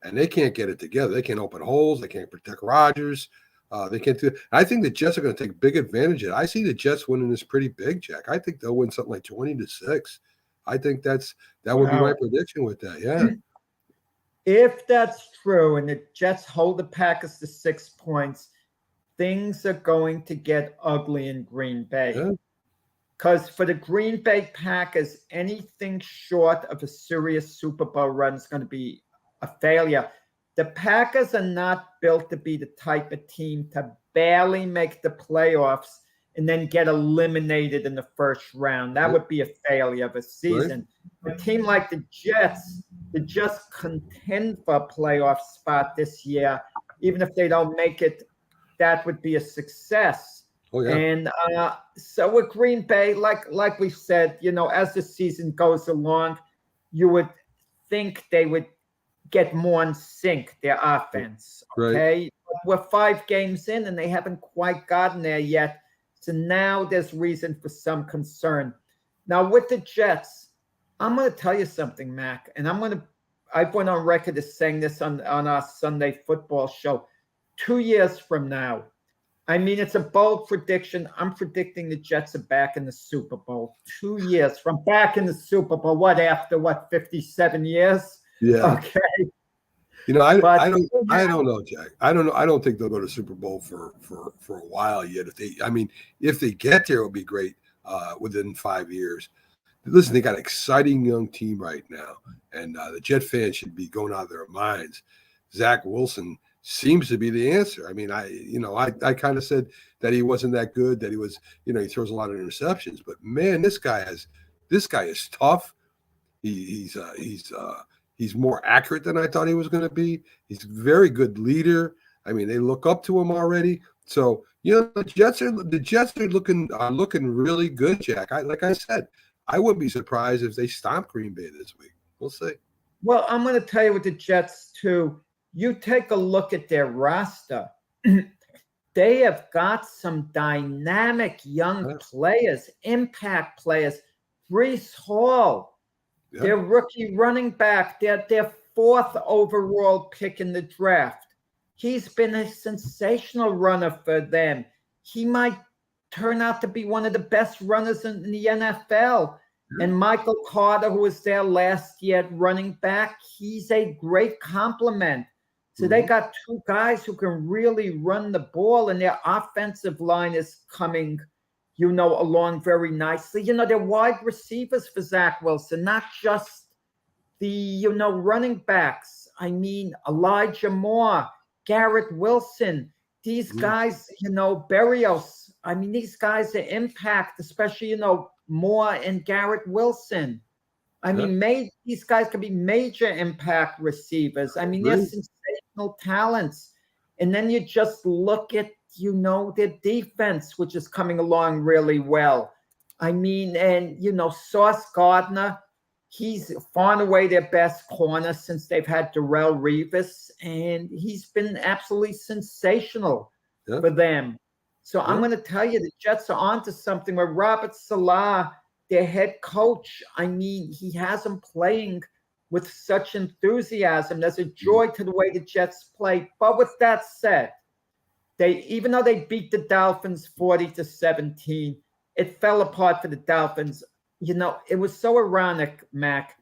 and they can't get it together. They can't open holes. They can't protect Rodgers. They can't do it. I think the Jets are going to take big advantage of it. I see the Jets winning this pretty big, Jack. I think they'll win something like 20-6. I think that would be my prediction with that. Yeah. If that's true and the Jets hold the Packers to 6 points, things are going to get ugly in Green Bay. Because for the Green Bay Packers, anything short of a serious Super Bowl run is going to be a failure. The Packers are not built to be the type of team to barely make the playoffs and then get eliminated in the first round. That would be a failure of a season. A team like the Jets, to just contend for a playoff spot this year, even if they don't make it, that would be a success. And so with Green Bay, like we said, as the season goes along, you would think they would get more in sync, their offense. Okay. We're 5 games in and they haven't quite gotten there yet. So now there's reason for some concern. Now with the Jets, I'm going to tell you something, Mac, and I've went on record as saying this on our Sunday football show. 2 years from now, I mean, it's a bold prediction. I'm predicting the Jets are back in the Super Bowl. 2 years from back in the Super Bowl. After 57 years? Yeah. Okay. I don't know, Jack. I don't know. I don't think they'll go to Super Bowl for a while yet. If they get there, it'll be great within 5 years. Listen, they got an exciting young team right now, and the Jet fans should be going out of their minds. Zach Wilson seems to be the answer. I mean, I kind of said that he wasn't that good, that he was, he throws a lot of interceptions, but man, this guy is tough. He's more accurate than I thought he was going to be. He's a very good leader. I mean, they look up to him already. So, the Jets are looking really good, Jack. Like I said, I wouldn't be surprised if they stomp Green Bay this week. We'll see. Well, I'm going to tell you with the Jets too. You take a look at their roster. They have got some dynamic young players, impact players. Breece Hall, their rookie running back, their 4th overall pick in the draft. He's been a sensational runner for them. He might turn out to be one of the best runners in the NFL. And Michael Carter, who was there last year at running back, he's a great complement. So they got two guys who can really run the ball, and their offensive line is coming, along very nicely. They're wide receivers for Zach Wilson, not just the, running backs. I mean, Elijah Moore, Garrett Wilson, these guys, Berrios. I mean, these guys are impact, especially, Moore and Garrett Wilson. I mean, these guys can be major impact receivers. I mean, they're sensational talents. And then you just look at, their defense, which is coming along really well. I mean, and, Sauce Gardner, he's far and away their best corner since they've had Darrelle Revis, and he's been absolutely sensational for them. So I'm going to tell you, the Jets are onto something where Robert Saleh, their head coach, I mean, he has them playing with such enthusiasm. There's a joy to the way the Jets play. But with that said, even though they beat the Dolphins 40-17, it fell apart for the Dolphins. It was so ironic, Mac,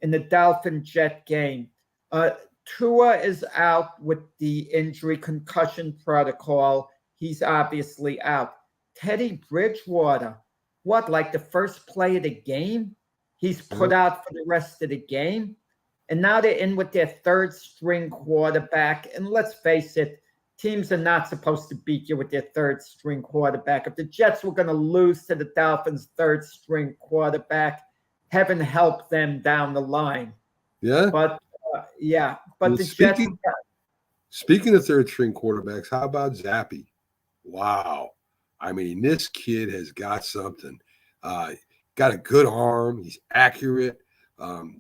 in the Dolphin-Jet game. Tua is out with the injury concussion protocol. He's obviously out. Teddy Bridgewater, like the first play of the game? He's put out for the rest of the game. And now they're in with their third string quarterback. And let's face it, teams are not supposed to beat you with their third string quarterback. If the Jets were going to lose to the Dolphins' third string quarterback, heaven help them down the line. Yeah. But well, the Jets. Speaking of third string quarterbacks, how about Zappe? Wow. I mean, this kid has got something. Got a good arm. He's accurate.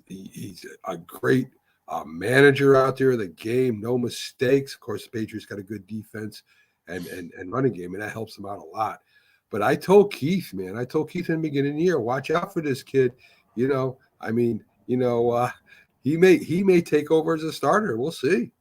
He's a great manager out there of the game. No mistakes. Of course, the Patriots got a good defense and running game, and that helps them out a lot. But I told Keith, in the beginning of the year, watch out for this kid. He may take over as a starter. We'll see.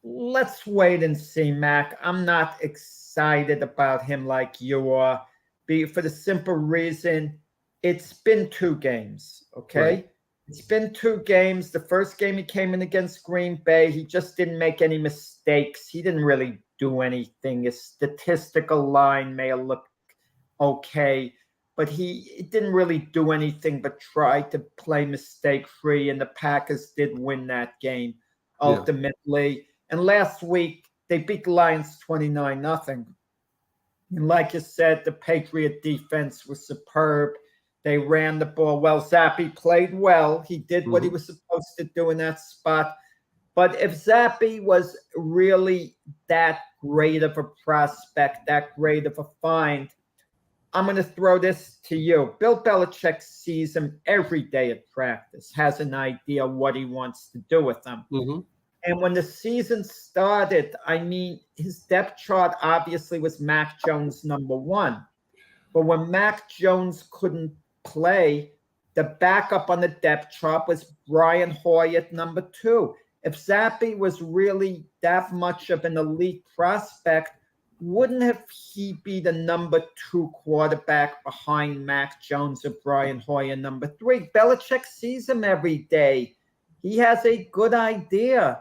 Let's wait and see, Mac. I'm not excited about him like you are, for the simple reason it's been 2 games, okay? Right. It's been 2 games. The first game he came in against Green Bay, he just didn't make any mistakes. He didn't really do anything. His statistical line may have looked okay, but he didn't really do anything but try to play mistake-free, and the Packers did win that game ultimately. Yeah. And last week, they beat the Lions 29-0. And like you said, the Patriot defense was superb. They ran the ball well. Zappe played well. He did what he was supposed to do in that spot. But if Zappe was really that great of a prospect, that great of a find, I'm going to throw this to you. Bill Belichick sees him every day at practice, has an idea what he wants to do with him. And when the season started, I mean, his depth chart obviously was Mac Jones number 1. But when Mac Jones couldn't play, the backup on the depth chart was Brian Hoyer number 2. If Zappe was really that much of an elite prospect, wouldn't he be the number 2 quarterback behind Mac Jones or Brian Hoyer number 3? Belichick sees him every day. He has a good idea.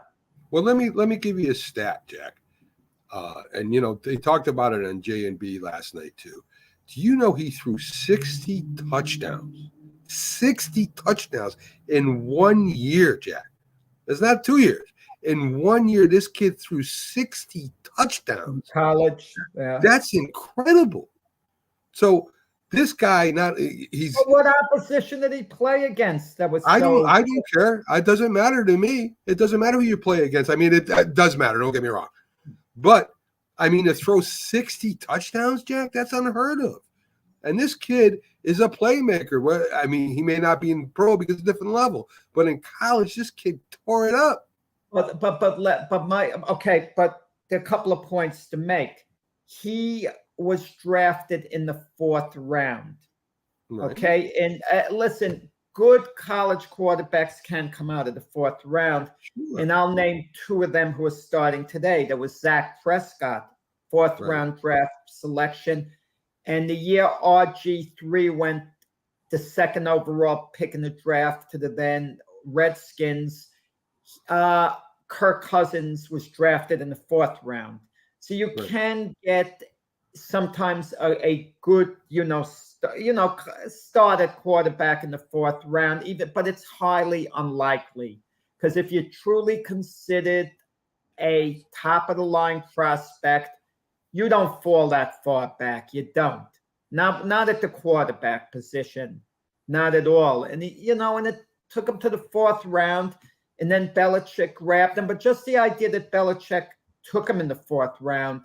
Well, let me give you a stat, Jack. And they talked about it on J&B last night too. Do you know he threw 60 touchdowns? 60 touchdowns in 1 year, Jack. It's not 2 years. In 1 year, this kid threw 60 touchdowns. College, yeah. That's incredible. So this guy, he's. But what opposition did he play against? I don't care. It doesn't matter to me. It doesn't matter who you play against. I mean, it does matter. Don't get me wrong. But I mean, to throw 60 touchdowns, Jack, that's unheard of. And this kid is a playmaker. I mean, he may not be in pro because it's a different level, but in college, this kid tore it up. But there are a couple of points to make. He was drafted in the 4th round. Right. Okay. And listen, good college quarterbacks can come out of the 4th round. Sure. And I'll name 2 of them who are starting today. There was Zach Prescott, 4th round draft selection. And the year RG3 went the second overall pick in the draft to the then Redskins, Kirk Cousins was drafted in the 4th round. So you can get sometimes a good, starter quarterback in the 4th round, but it's highly unlikely. Because if you truly considered a top of the line prospect, you don't fall that far back. You don't. Not at the quarterback position. Not at all. And it took him to the 4th round, and then Belichick grabbed him. But just the idea that Belichick took him in the 4th round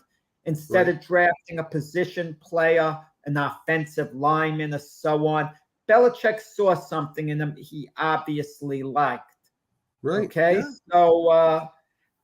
instead of drafting a position player, an offensive lineman, or so on. Belichick saw something in him he obviously liked. Right. Okay. Yeah. So,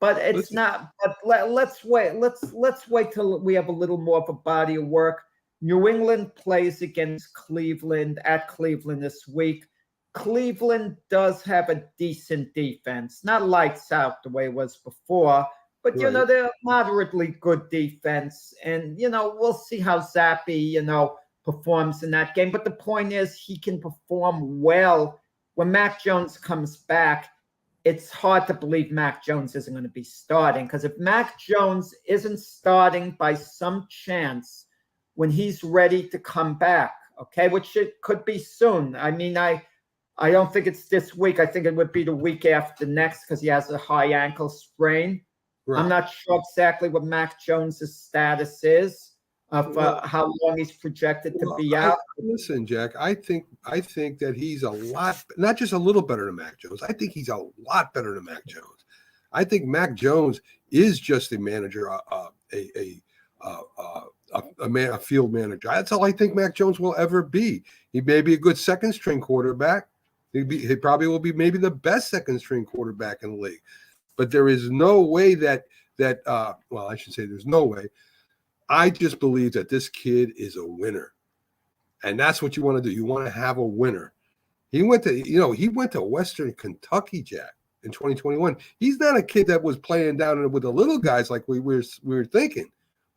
but it's not. But let's wait. Let's wait till we have a little more of a body of work. New England plays against Cleveland at Cleveland this week. Cleveland does have a decent defense, not lights out the way it was before, but they're a moderately good defense, and we'll see how Zappe performs in that game. But the point is, he can perform well when Mac Jones comes back. It's hard to believe Mac Jones isn't going to be starting, because if Mac Jones isn't starting by some chance when he's ready to come back, okay, which it could be soon. I mean, I don't think it's this week. I think it would be the week after next, because he has a high ankle sprain. Right. I'm not sure exactly what Mac Jones' status is of how long he's projected to be out. Listen, Jack, I think that he's a lot, not just a little better than Mac Jones. I think he's a lot better than Mac Jones. I think Mac Jones is just a manager, a field manager. That's all I think Mac Jones will ever be. He may be a good second string quarterback. He probably will be maybe the best second string quarterback in the league. But there is no way that I should say there's no way. I just believe that this kid is a winner. And that's what you want to do. You want to have a winner. He went to Western Kentucky, Jack, in 2021. He's not a kid that was playing down with the little guys like we were thinking.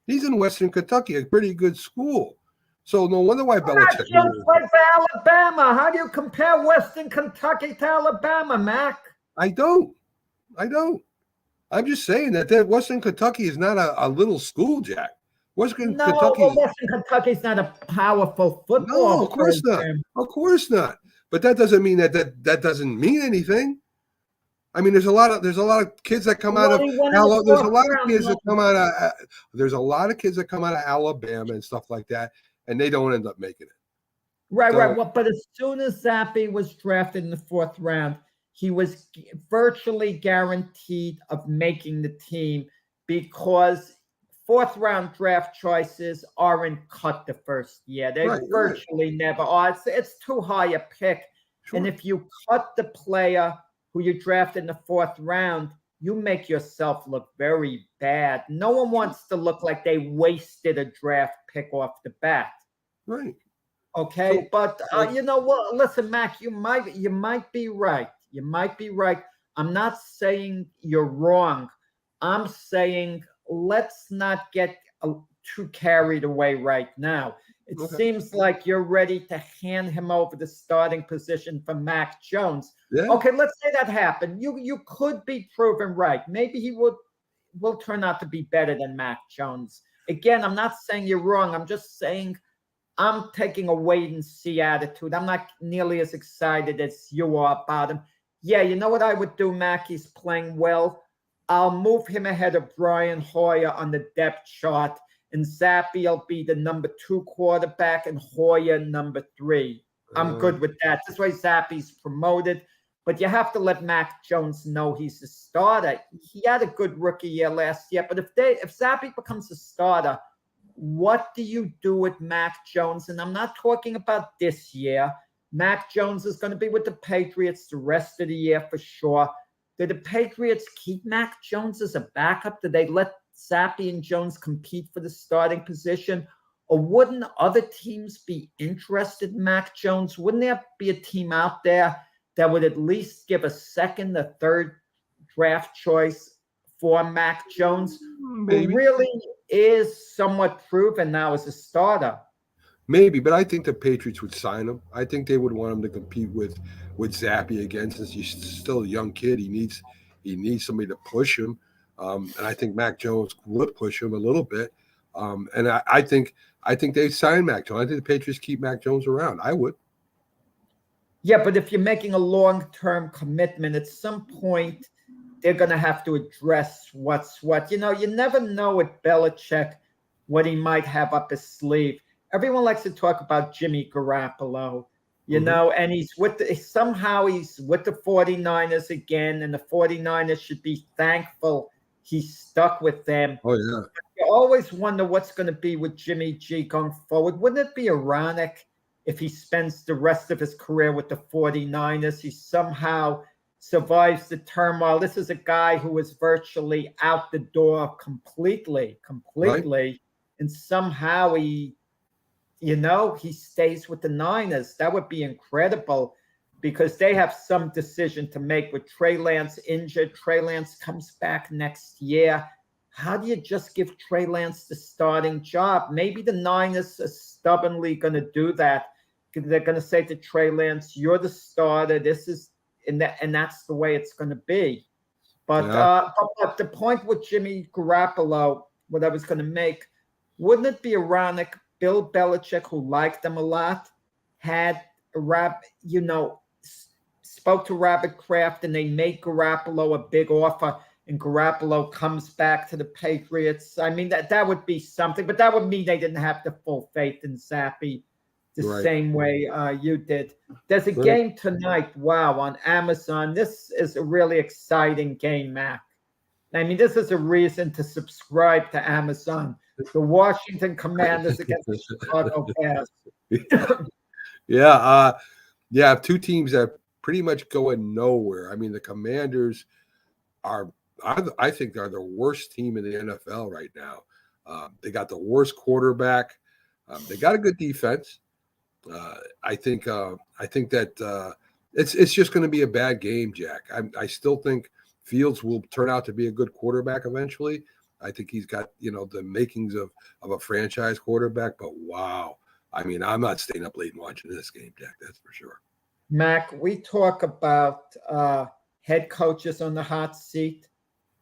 He's in Western Kentucky, a pretty good school. So no wonder why Belichick. Just went to Alabama. How do you compare Western Kentucky to Alabama, Mac? I don't. I'm just saying that Western Kentucky is not a little school, Jack. Western Kentucky is not a powerful football. No, of course program. Not. Of course not. But that doesn't mean that doesn't mean anything. I mean, there's a lot of kids that come out of Alabama. There's a lot of kids that come out of Alabama and stuff like that, and they don't end up making it. Right. Well, but as soon as Zappe was drafted in the 4th round, he was virtually guaranteed of making the team, because 4th round draft choices aren't cut the first year. They virtually never are. It's too high a pick. Sure. And if you cut the player who you draft in the 4th round, you make yourself look very bad. No one wants to look like they wasted a draft pick off the bat. Right. Okay. But you know what? Listen, Mac, you might be right. You might be right. I'm not saying you're wrong. I'm saying let's not get too carried away right now. It seems like you're ready to hand him over the starting position for Mac Jones. Yeah. Okay, let's say that happened. You could be proven right. Maybe he will turn out to be better than Mac Jones. Again, I'm not saying you're wrong. I'm just saying I'm taking a wait and see attitude. I'm not nearly as excited as you are about him. Yeah, you know what I would do, Mac? He's playing well. I'll move him ahead of Brian Hoyer on the depth chart, and Zappe will be the number 2 quarterback and Hoyer number 3. I'm good with that. This way Zappe's promoted, but you have to let Mac Jones know he's a starter. He had a good rookie year last year, but if Zappe becomes a starter, what do you do with Mac Jones? And I'm not talking about this year. Mac Jones is going to be with the Patriots the rest of the year for sure. Did the Patriots keep Mac Jones as a backup? Did they let Zappe and Jones compete for the starting position? Or wouldn't other teams be interested in Mac Jones? Wouldn't there be a team out there that would at least give a second or third draft choice for Mac Jones, who really is somewhat proven now as a starter? Maybe, but I think the Patriots would sign him. I think they would want him to compete with Zappy again, since he's still a young kid. He needs somebody to push him, and I think Mac Jones would push him a little bit. And I think they sign Mac Jones. I think the Patriots keep Mac Jones around. I would. Yeah, but if you're making a long-term commitment, at some point they're going to have to address what's what. You know, you never know with Belichick what he might have up his sleeve. Everyone likes to talk about Jimmy Garoppolo, you know, and somehow he's with the 49ers again, and the 49ers should be thankful he's stuck with them. Oh, yeah. You always wonder what's going to be with Jimmy G going forward. Wouldn't it be ironic if he spends the rest of his career with the 49ers? He somehow survives the turmoil. This is a guy who was virtually out the door completely. Right. And somehow he stays with the Niners. That would be incredible, because they have some decision to make with Trey Lance injured. Trey Lance comes back next year. How do you just give Trey Lance the starting job? Maybe the Niners are stubbornly going to do that. They're going to say to Trey Lance, "You're the starter. And that's the way it's going to be." But the point with Jimmy Garoppolo, what I was going to make, wouldn't it be ironic? Bill Belichick, who liked them a lot, spoke to Robert Kraft, and they made Garoppolo a big offer, and Garoppolo comes back to the Patriots. I mean, that would be something, but that would mean they didn't have the full faith in Zappy the same way you did. There's a game tonight, on Amazon. This is a really exciting game, Mac. I mean, this is a reason to subscribe to Amazon. The Washington Commanders against the Chicago Bears. Yeah, two teams that pretty much going nowhere. I mean, the Commanders I think are the worst team in the NFL right now. They got the worst quarterback. They got a good defense. I think that it's just going to be a bad game, Jack. I still think Fields will turn out to be a good quarterback eventually. I think he's got, the makings of a franchise quarterback, but wow. I mean, I'm not staying up late and watching this game, Jack. That's for sure. Mac, we talk about head coaches on the hot seat,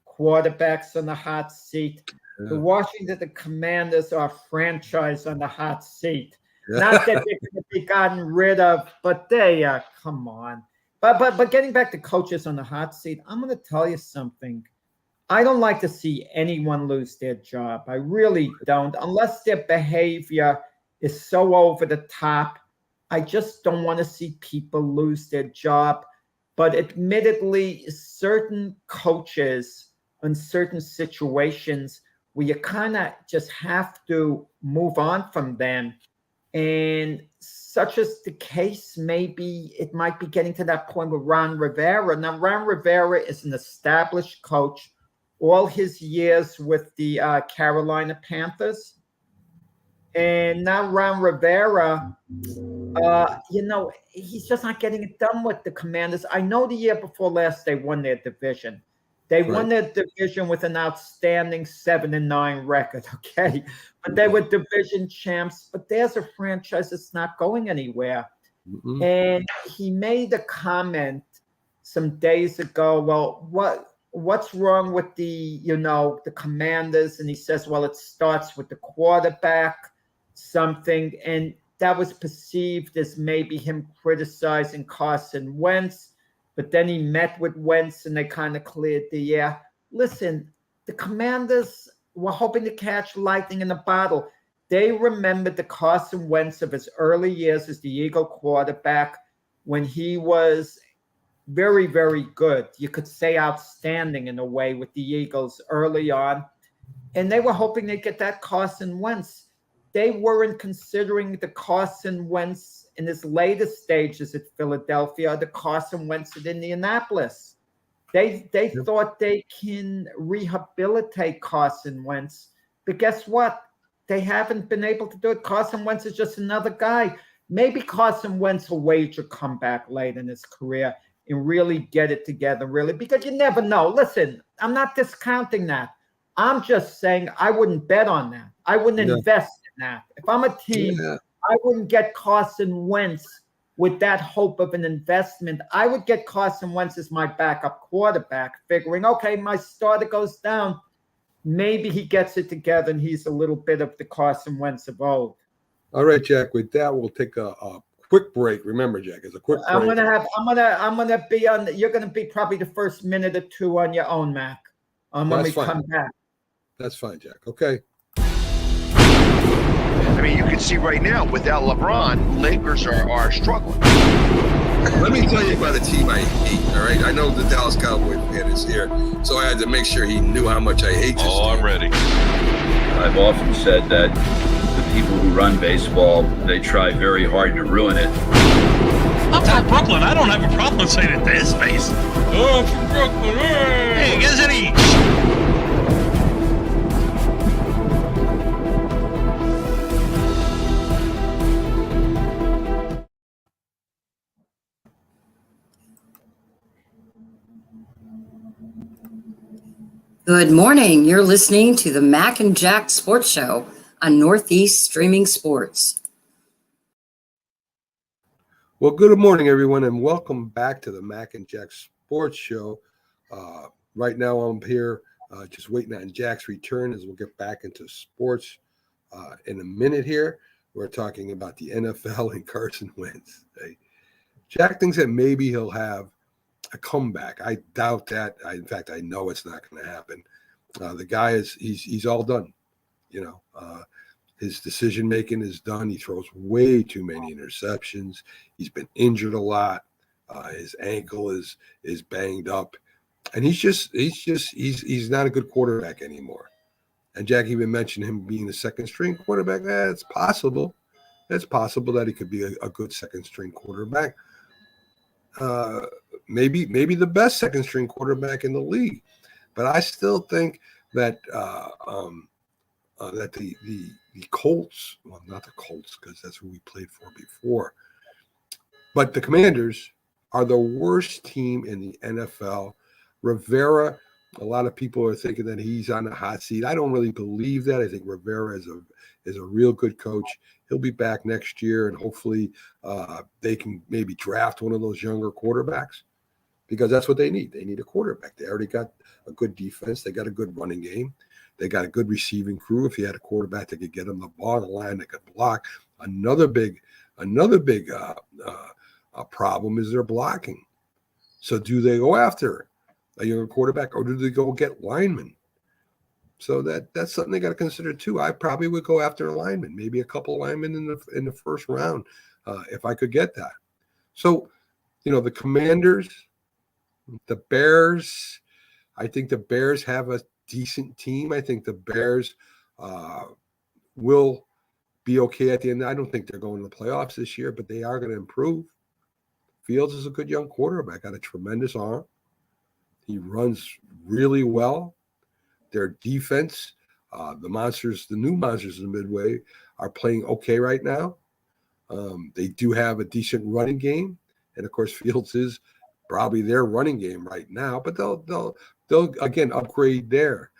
quarterbacks on the hot seat. Yeah. The Washington Commanders are franchise on the hot seat. Yeah. Not that they're going to be gotten rid of, but they are. Come on. But getting back to coaches on the hot seat, I'm going to tell you something. I don't like to see anyone lose their job. I really don't, unless their behavior is so over the top. I just don't want to see people lose their job. But admittedly, certain coaches in certain situations where you kind of just have to move on from them. And such as the case, maybe it might be getting to that point with Ron Rivera. Now, Ron Rivera is an established coach. All his years with the Carolina Panthers. And now Ron Rivera, he's just not getting it done with the Commanders. I know the year before last they won their division. They won their division with an outstanding 7-9 record, okay? But they were division champs. But there's a franchise that's not going anywhere. Mm-hmm. And he made a comment some days ago, well, what's wrong with the Commanders? And he says, well, it starts with the quarterback, something. And that was perceived as maybe him criticizing Carson Wentz. But then he met with Wentz and they kind of cleared the air. Listen, the Commanders were hoping to catch lightning in a bottle. They remembered the Carson Wentz of his early years as the Eagle quarterback when he was very, very good. You could say outstanding in a way with the Eagles early on. And they were hoping they'd get that Carson Wentz. They weren't considering the Carson Wentz in his latest stages at Philadelphia, the Carson Wentz at Indianapolis. They thought they can rehabilitate Carson Wentz. But guess what? They haven't been able to do it. Carson Wentz is just another guy. Maybe Carson Wentz will wage a comeback late in his career and really get it together, really, because you never know. Listen, I'm not discounting that. I'm just saying I wouldn't bet on that. I wouldn't invest in that. If I'm a team, I wouldn't get Carson Wentz with that hope of an investment. I would get Carson Wentz as my backup quarterback, figuring, okay, my starter goes down. Maybe he gets it together and he's a little bit of the Carson Wentz of old. All right, Jack. With that, we'll take a quick break. Remember, Jack, it's a quick break. I'm gonna be on. You're gonna be probably the first minute or two on your own, Mac. When we come back. That's fine, Jack. Okay. I mean, you can see right now, without LeBron, Lakers are struggling. Let me tell you about a team I hate, all right? I know the Dallas Cowboy fan is here, so I had to make sure he knew how much I hate this team. I'm ready. I've often said that the people who run baseball, they try very hard to ruin it. I'm from Brooklyn. I don't have a problem saying it to his face. Oh, I'm from Brooklyn. Hey, guys, any... Good morning. You're listening to the Mac and Jack Sports Show on Northeast Streaming Sports. Well, good morning, everyone, and welcome back to the Mac and Jack Sports Show. Right now, I'm here just waiting on Jack's return as we'll get back into sports in a minute here. We're talking about the NFL and Carson Wentz. Jack thinks that maybe he'll have a comeback. I doubt that. In fact, I know it's not going to happen. The guy he's all done. His decision making is done. He throws way too many interceptions. He's been injured a lot. His ankle is banged up, and he's not a good quarterback anymore. And Jack even mentioned him being the second string quarterback. It's possible. It's possible that he could be a good second string quarterback. Maybe the best second string quarterback in the league, but I still think that that the Colts, well, not the Colts because that's who we played for before, but the Commanders are the worst team in the NFL. Rivera, a lot of people are thinking that he's on the hot seat. I don't really believe that. I think Rivera is a real good coach. He'll be back next year, and hopefully they can maybe draft one of those younger quarterbacks because that's what they need. They need a quarterback. They already got a good defense. They got a good running game. They got a good receiving crew. If you had a quarterback that could get them the ball on the line, that could block. Another big problem is their blocking. So do they go after a younger quarterback or do they go get linemen? So that's something they got to consider too. I probably would go after a lineman, maybe a couple linemen in the first round, if I could get that. So, the Commanders, the Bears, I think the Bears have a decent team. I think the Bears will be okay at the end. I don't think they're going to the playoffs this year, but they are going to improve. Fields is a good young quarterback, got a tremendous arm. He runs really well. Their defense, the new monsters in the Midway, are playing okay right now. They do have a decent running game, and of course, Fields is probably their running game right now. But they'll again upgrade their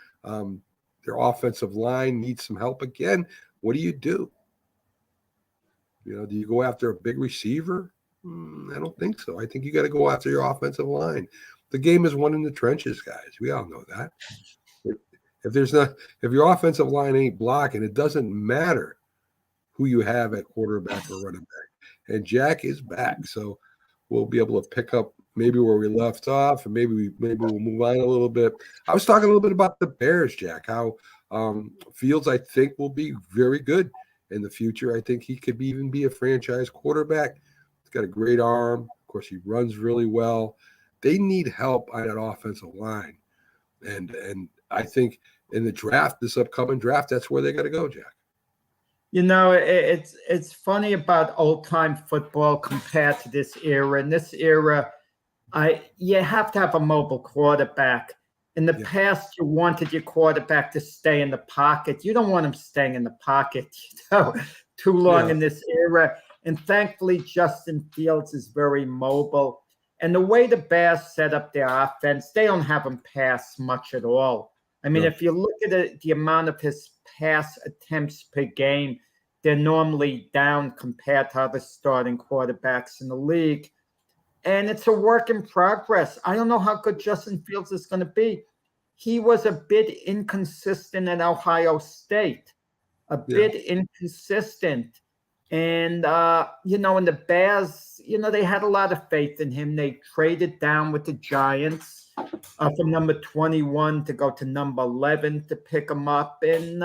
offensive line needs some help again. What do? Do you go after a big receiver? I don't think so. I think you got to go after your offensive line. The game is won in the trenches, guys. We all know that. If your offensive line ain't blocking, it doesn't matter who you have at quarterback or running back. And Jack is back, so we'll be able to pick up maybe where we left off, and maybe we'll move on a little bit. I was talking a little bit about the Bears, Jack. How Fields, I think, will be very good in the future. I think he could even be a franchise quarterback. He's got a great arm. Of course, he runs really well. They need help on that offensive line, and I think in the draft, this upcoming draft, that's where they got to go, Jack. It's funny about old time football compared to this era. In this era, you have to have a mobile quarterback. In the past, you wanted your quarterback to stay in the pocket. You don't want him staying in the pocket, too long in this era. And thankfully, Justin Fields is very mobile. And the way the Bears set up their offense, they don't have him pass much at all. I mean, if you look at the amount of his pass attempts per game, they're normally down compared to other starting quarterbacks in the league. And it's a work in progress. I don't know how good Justin Fields is going to be. He was a bit inconsistent at Ohio State, a bit inconsistent. And, you know, and the Bears, you know, they had a lot of faith in him. They traded down with the Giants from number 21 to go to number 11 to pick him up. And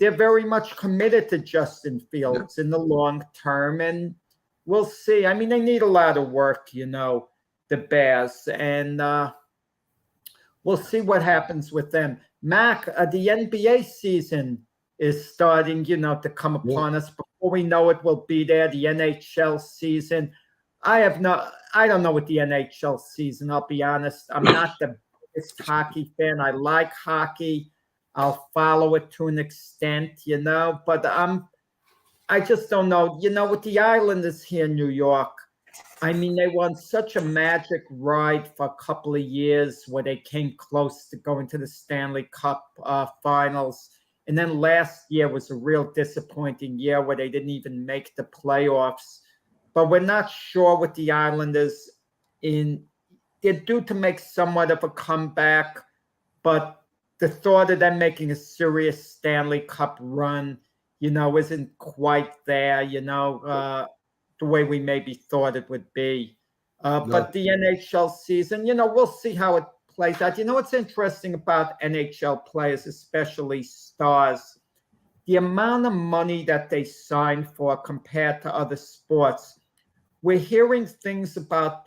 they're very much committed to Justin Fields in the long term. And we'll see. I mean, they need a lot of work, you know, the Bears. And we'll see what happens with them. Mac, the NBA season is starting, you know, to come upon us. Before we know it, we'll be there. The NHL season. I don't know what the NHL season, I'll be honest. I'm not the biggest hockey fan. I like hockey. I'll follow it to an extent, you know, but I just don't know. You know, with the Islanders here in New York, I mean, they won such a magic ride for a couple of years where they came close to going to the Stanley Cup finals. And then last year was a real disappointing year where they didn't even make the playoffs. But we're not sure with the Islanders. They're due to make somewhat of a comeback, but the thought of them making a serious Stanley Cup run, you know, isn't quite there, you know, the way we maybe thought it would be. But the NHL season, you know, we'll see how it plays out. You know what's interesting about NHL players, especially stars? The amount of money that they sign for compared to other sports. We're hearing things about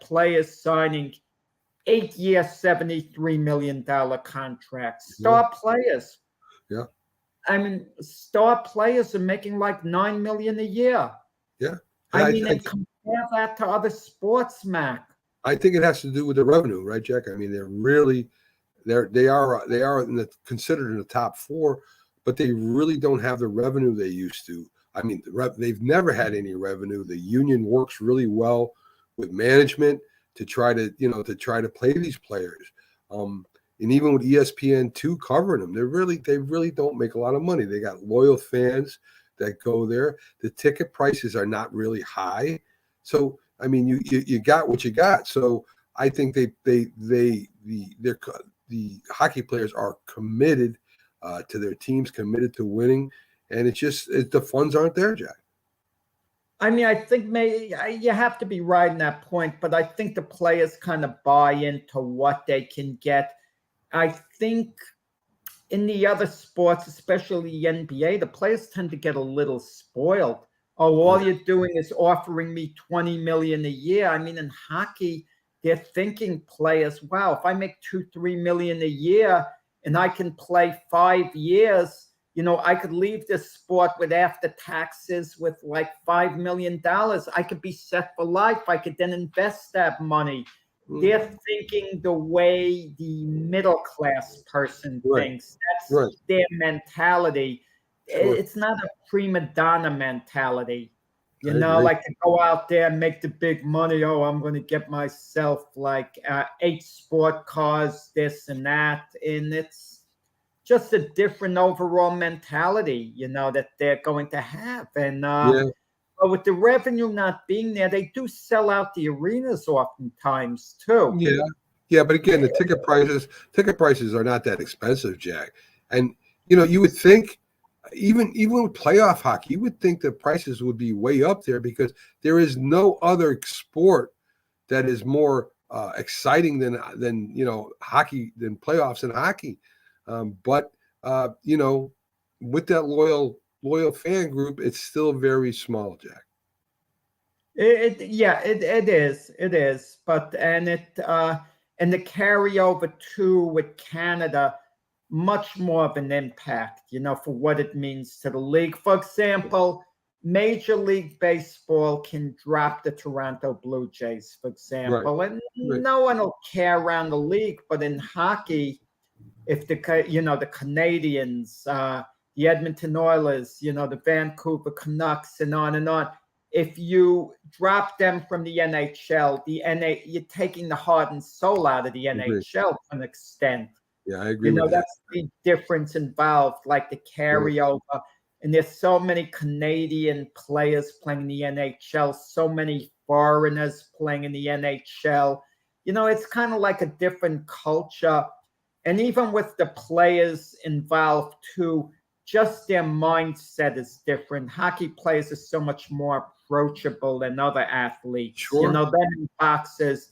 players signing 8-year, $73 million contracts. Star players. Yeah. I mean, star players are making like $9 million a year. Yeah. I mean, and compare that to other sports, Mac. I think it has to do with the revenue, right, Jack? I mean, they are considered in the top 4, but they really don't have the revenue they used to. I mean, they've never had any revenue. The union works really well with management to try to play these players. And even with ESPN2 covering them, they really don't make a lot of money. They got loyal fans that go there. The ticket prices are not really high. So, I mean, you got what you got. So I think the hockey players are committed to their teams, committed to winning. And it's just the funds aren't there, Jack. I mean, I think maybe you have to be right in that point, but I think the players kind of buy into what they can get. I think in the other sports, especially the NBA, the players tend to get a little spoiled. Oh, all you're doing is offering me $20 million a year. I mean, in hockey, they're thinking players, wow, if I make $2-3 million a year and I can play 5 years, you know, I could leave this sport with after taxes with like $5 million. I could be set for life. I could then invest that money. They're thinking the way the middle class person thinks. That's their mentality. It's not a prima donna mentality. You know, like to go out there and make the big money. Oh, I'm going to get myself like 8 sport cars, this and that. And it's just a different overall mentality, you know, that they're going to have. And but with the revenue not being there, they do sell out the arenas oftentimes too. Yeah. But again, the ticket prices are not that expensive, Jack. And, you know, you would think even with playoff hockey, you would think the prices would be way up there because there is no other sport that is more exciting than you know, hockey, than playoffs in hockey. But you know, with that loyal fan group, it's still very small, Jack. It is. But and the carryover too with Canada, much more of an impact, you know, for what it means to the league. For example, Major League Baseball can drop the Toronto Blue Jays, for example, and no one will care around the league. But in hockey, if the Canadians, the Edmonton Oilers, you know, the Vancouver Canucks, and on, if you drop them from the NHL, you're taking the heart and soul out of the NHL to an extent. Yeah, I agree. You know, with that. that's the difference involved, like the carryover. and there's so many Canadian players playing in the NHL, so many foreigners playing in the NHL. It's kind of like a different culture. And even with the players involved too, just their mindset is different. Hockey players are so much more approachable than other athletes. Sure. Them boxers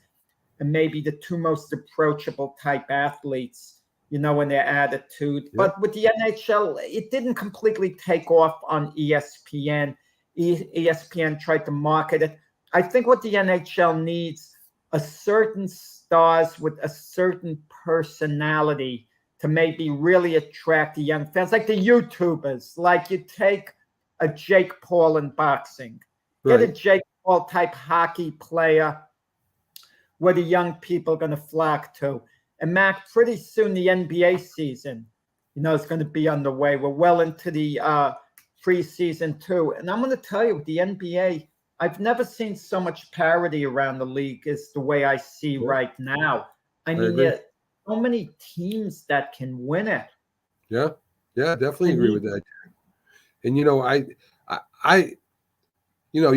and maybe the two most approachable type athletes, in their attitude. Yep. But with the NHL, it didn't completely take off on ESPN. ESPN tried to market it. I think what the NHL needs a certain stars with a certain personality to maybe really attract the young fans, like the YouTubers. Like you take a Jake Paul in boxing, get a Jake Paul type hockey player where the young people are going to flock to. And Mac, pretty soon the NBA season, is going to be underway. We're well into the preseason too. And I'm going to tell you, with the NBA, I've never seen so much parity around the league as the way I see right now. I mean, there's so many teams that can win it. Yeah, definitely agree with that. And you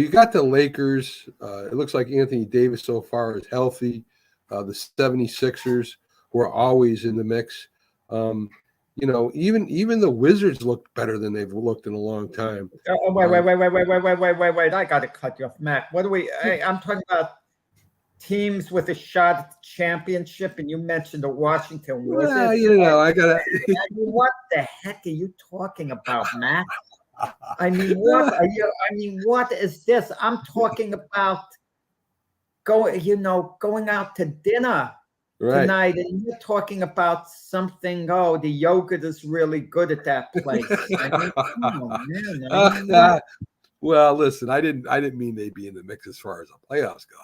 got the Lakers. It looks like Anthony Davis so far is healthy. The 76ers were always in the mix. Even the Wizards look better than they've looked in a long time. Wait. I got to cut you off, Mac. What do we – I'm talking about teams with a shot at the championship, and you mentioned the Washington Wizards. Well, I got to – what the heck are you talking about, Mac? I mean, what are you – what is this? I'm talking about going out to dinner tonight, and you're talking about something. Oh, the yogurt is really good at that place. Come on, man. Well, listen, I didn't mean they'd be in the mix as far as the playoffs go.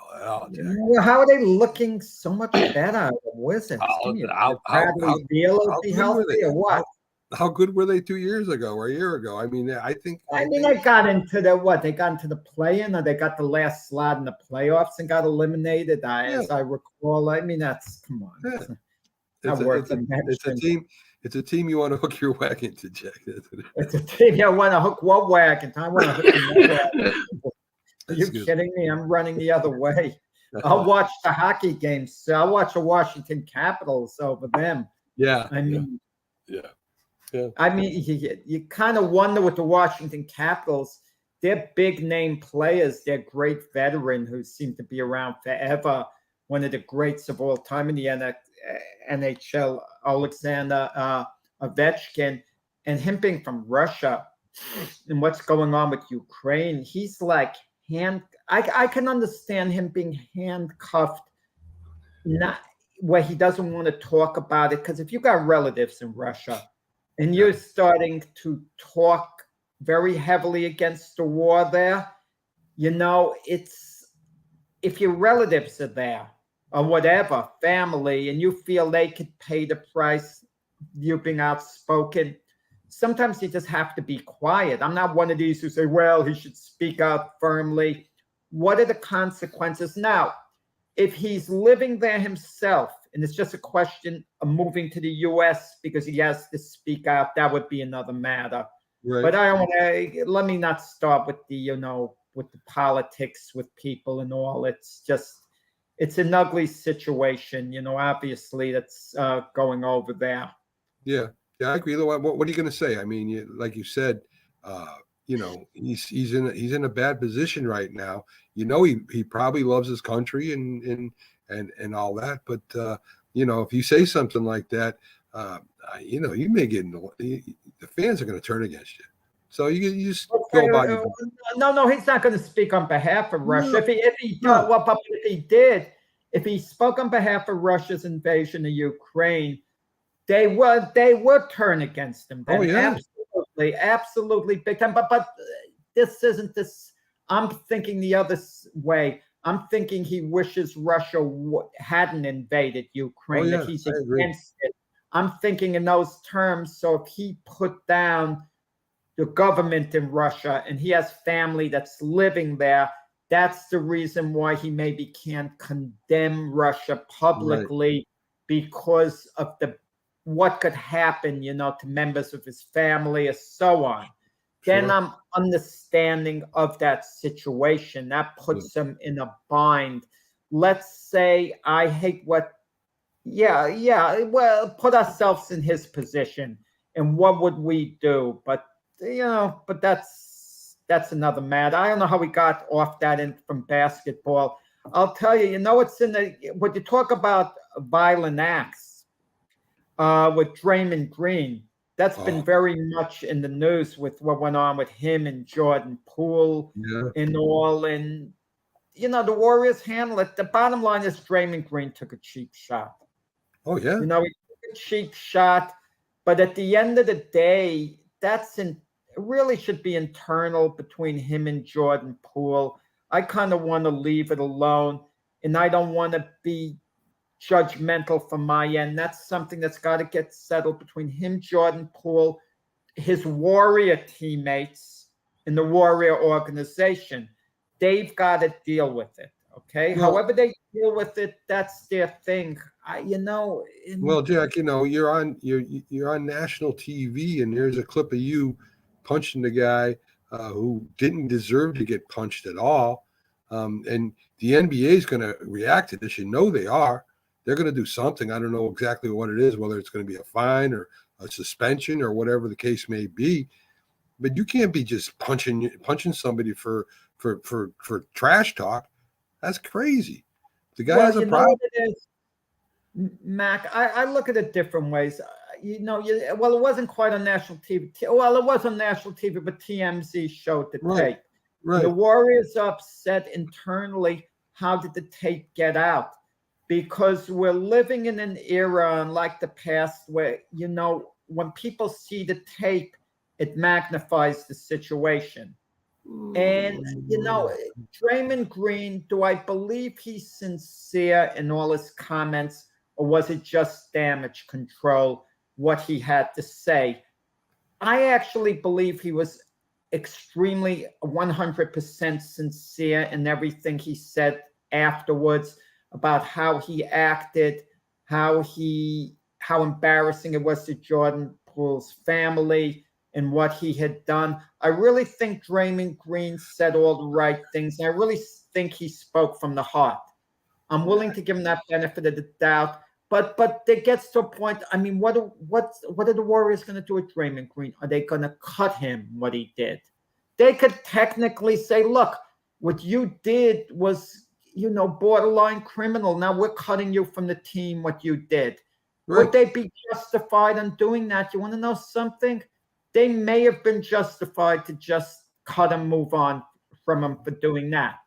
Well, how are they looking so much better? The Wizards. Bradley Beal be healthy or what? How good were they 2 years ago or a year ago? I mean, I think they got into they got into the play-in, or they got the last slot in the playoffs and got eliminated. As I recall, that's come on. It's a team you want to hook your wagon to, Jack. It's a team you want to hook one wagon. I want to hook another wagon. Are you kidding me? I'm running the other way. I'll watch the hockey games. So I'll watch the Washington Capitals over them. Yeah. I mean, you kind of wonder with the Washington Capitals, they're big name players. They're great veteran who seem to be around forever. One of the greats of all time in the NHL, Alexander Ovechkin, and him being from Russia and what's going on with Ukraine. He's like I can understand him being handcuffed, not where he doesn't want to talk about it. Because if you got relatives in Russia, and you're starting to talk very heavily against the war there, it's if your relatives are there or whatever, family, and you feel they could pay the price, you being outspoken, sometimes you just have to be quiet. I'm not one of these who say, well, he should speak out firmly. What are the consequences? Now, if he's living there himself, and it's just a question of moving to the U.S. because he has to speak out, that would be another matter. Right. But I don't want to. Let me not start with the with the politics with people and all. It's an ugly situation. Obviously that's going over there. Yeah, I agree. What are you going to say? I mean, like you said, he's in a bad position right now. He probably loves his country and all that, but if you say something like that, you may get the fans are going to turn against you. So you just go about your business. No, he's not going to speak on behalf of Russia. No. If he spoke on behalf of Russia's invasion of Ukraine, they would turn against him. Absolutely big time. But this isn't this. I'm thinking the other way. I'm thinking he wishes Russia hadn't invaded Ukraine. If he's against it, I'm thinking in those terms. So if he put down the government in Russia and he has family that's living there, that's the reason why he maybe can't condemn Russia publicly, because of what could happen, to members of his family or so on. then Sure. I'm understanding of that situation. That puts him in a bind. Let's say I hate what, well, put ourselves in his position and what would we do? But, but that's another matter. I don't know how we got off that in from basketball. I'll tell you, it's when you talk about violent acts with Draymond Green, that's been very much in the news with what went on with him and Jordan Poole and all. And, the Warriors handle it. The bottom line is Draymond Green took a cheap shot. Oh, yeah. He took a cheap shot. But at the end of the day, it really should be internal between him and Jordan Poole. I kind of want to leave it alone, and I don't want to be judgmental from my end. That's something that's got to get settled between him, Jordan Poole, his Warrior teammates in the Warrior organization. They've got to deal with it. Okay. Well, however they deal with it, that's their thing. Well, Jack, you're on national TV, and there's a clip of you punching the guy who didn't deserve to get punched at all. And the NBA is going to react to this. They are. They're going to do something. I don't know exactly what it is, whether it's going to be a fine or a suspension or whatever the case may be. But you can't be just punching somebody for trash talk. That's crazy. The guy has a problem. Mac, I look at it different ways. Well, it wasn't quite on national TV. Well, it was on national TV, but TMZ showed the tape. Right. The Warriors are upset internally. How did the tape get out? Because we're living in an era unlike the past where, when people see the tape, it magnifies the situation. And, Draymond Green, do I believe he's sincere in all his comments, or was it just damage control, what he had to say? I actually believe he was extremely 100% sincere in everything he said afterwards about how he acted, how embarrassing it was to Jordan Poole's family and what he had done. I really think Draymond Green said all the right things. And I really think he spoke from the heart. I'm willing to give him that benefit of the doubt. But it gets to a point. I mean, what are the Warriors going to do with Draymond Green? Are they going to cut him what he did? They could technically say, look, what you did was, borderline criminal. Now we're cutting you from the team, what you did. Right. Would they be justified in doing that? You want to know something? They may have been justified to just cut him, move on from him for doing that.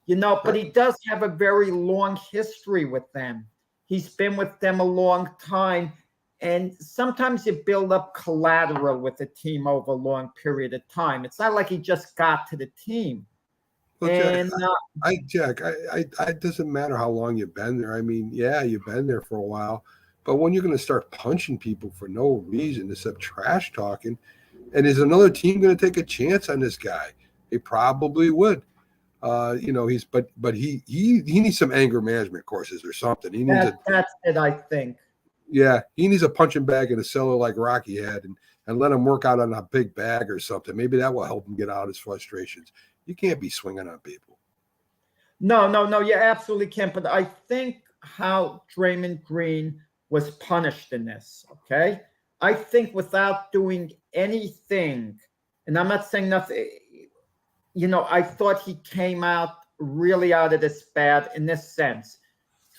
But he does have a very long history with them. He's been with them a long time. And sometimes you build up collateral with a team over a long period of time. It's not like he just got to the team. Well, Jack, it doesn't matter how long you've been there. I mean, yeah, you've been there for a while. But when you're going to start punching people for no reason except trash talking, and is another team going to take a chance on this guy? They probably would. He needs some anger management courses or something. He needs that's it, I think. Yeah, he needs a punching bag in a cellar like Rocky had, and let him work out on a big bag or something. Maybe that will help him get out his frustrations. You can't be swinging on people. No, you absolutely can't. But I think how Draymond Green was punished in this, okay? I think without doing anything, and I'm not saying nothing, I thought he came out really out of this bad in this sense.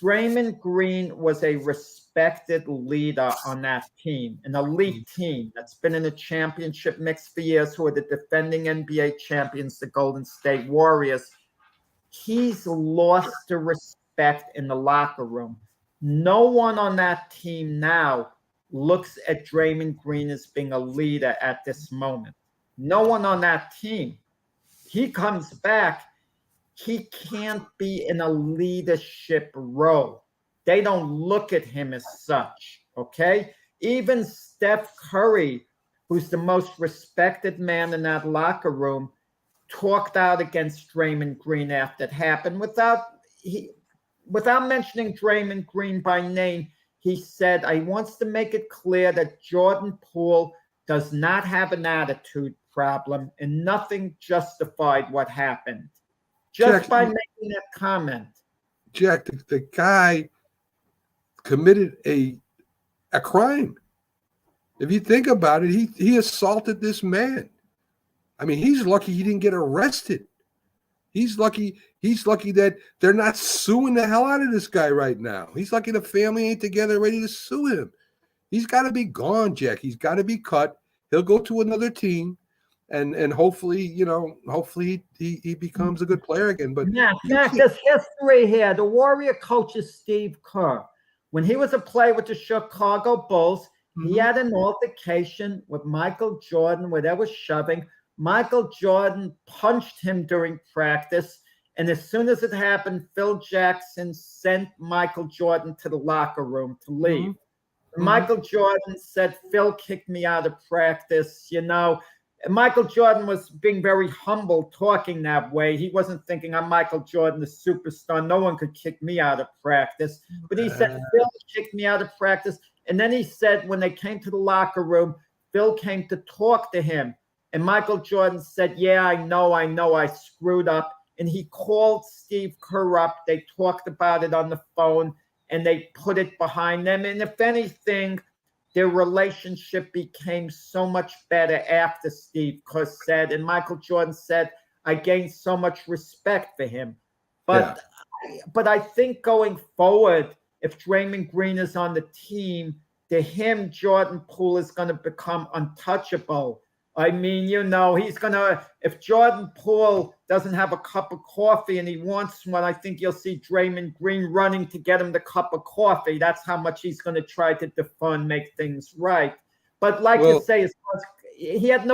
Draymond Green was a respected leader on that team, an elite team that's been in the championship mix for years, who are the defending NBA champions, the Golden State Warriors. He's lost the respect in the locker room. No one on that team now looks at Draymond Green as being a leader at this moment. No one on that team. He comes back. He can't be in a leadership role. They don't look at him as such, okay? Even Steph Curry, who's the most respected man in that locker room, talked out against Draymond Green after it happened without mentioning Draymond Green by name. He said, he wants to make it clear that Jordan Poole does not have an attitude problem, and nothing justified what happened. Just Jack, by making that comment. Jack, the guy committed a crime. If you think about it, he assaulted this man. I mean, he's lucky he didn't get arrested. He's lucky that they're not suing the hell out of this guy right now. He's lucky the family ain't together ready to sue him. He's got to be gone, Jack. He's got to be cut. He'll go to another team, and hopefully, he becomes a good player again. But Mac, there's history here. The Warrior coach is Steve Kerr. When he was a player with the Chicago Bulls, he had an altercation with Michael Jordan where they were shoving. Michael Jordan punched him during practice, and as soon as it happened, Phil Jackson sent Michael Jordan to the locker room to leave. Michael Jordan said, Phil kicked me out of practice. Michael Jordan was being very humble talking that way. He wasn't thinking, I'm Michael Jordan, the superstar. No one could kick me out of practice. But he said, Phil kicked me out of practice. And then he said, when they came to the locker room, Phil came to talk to him. And Michael Jordan said, yeah, I know, I screwed up. And he called Steve Kerr up. They talked about it on the phone, and they put it behind them. And if anything, their relationship became so much better after Steve Kerr said, and Michael Jordan said, I gained so much respect for him. But I think going forward, if Draymond Green is on the team, to him, Jordan Poole is going to become untouchable. I mean, he's going to, if Jordan Poole doesn't have a cup of coffee and he wants one, I think you'll see Draymond Green running to get him the cup of coffee. That's how much he's going to try to defund, make things right. But like you say, he had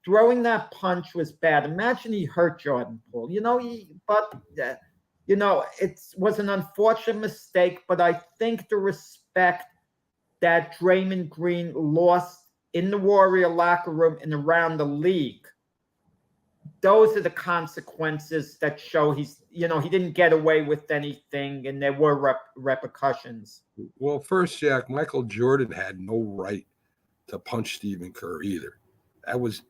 throwing that punch was bad. Imagine he hurt Jordan Poole, it was an unfortunate mistake, but I think the respect that Draymond Green lost in the Warrior locker room and around the league, those are the consequences that show he didn't get away with anything, and there were repercussions. Well, first, Jack, Michael Jordan had no right to punch Stephen Kerr either.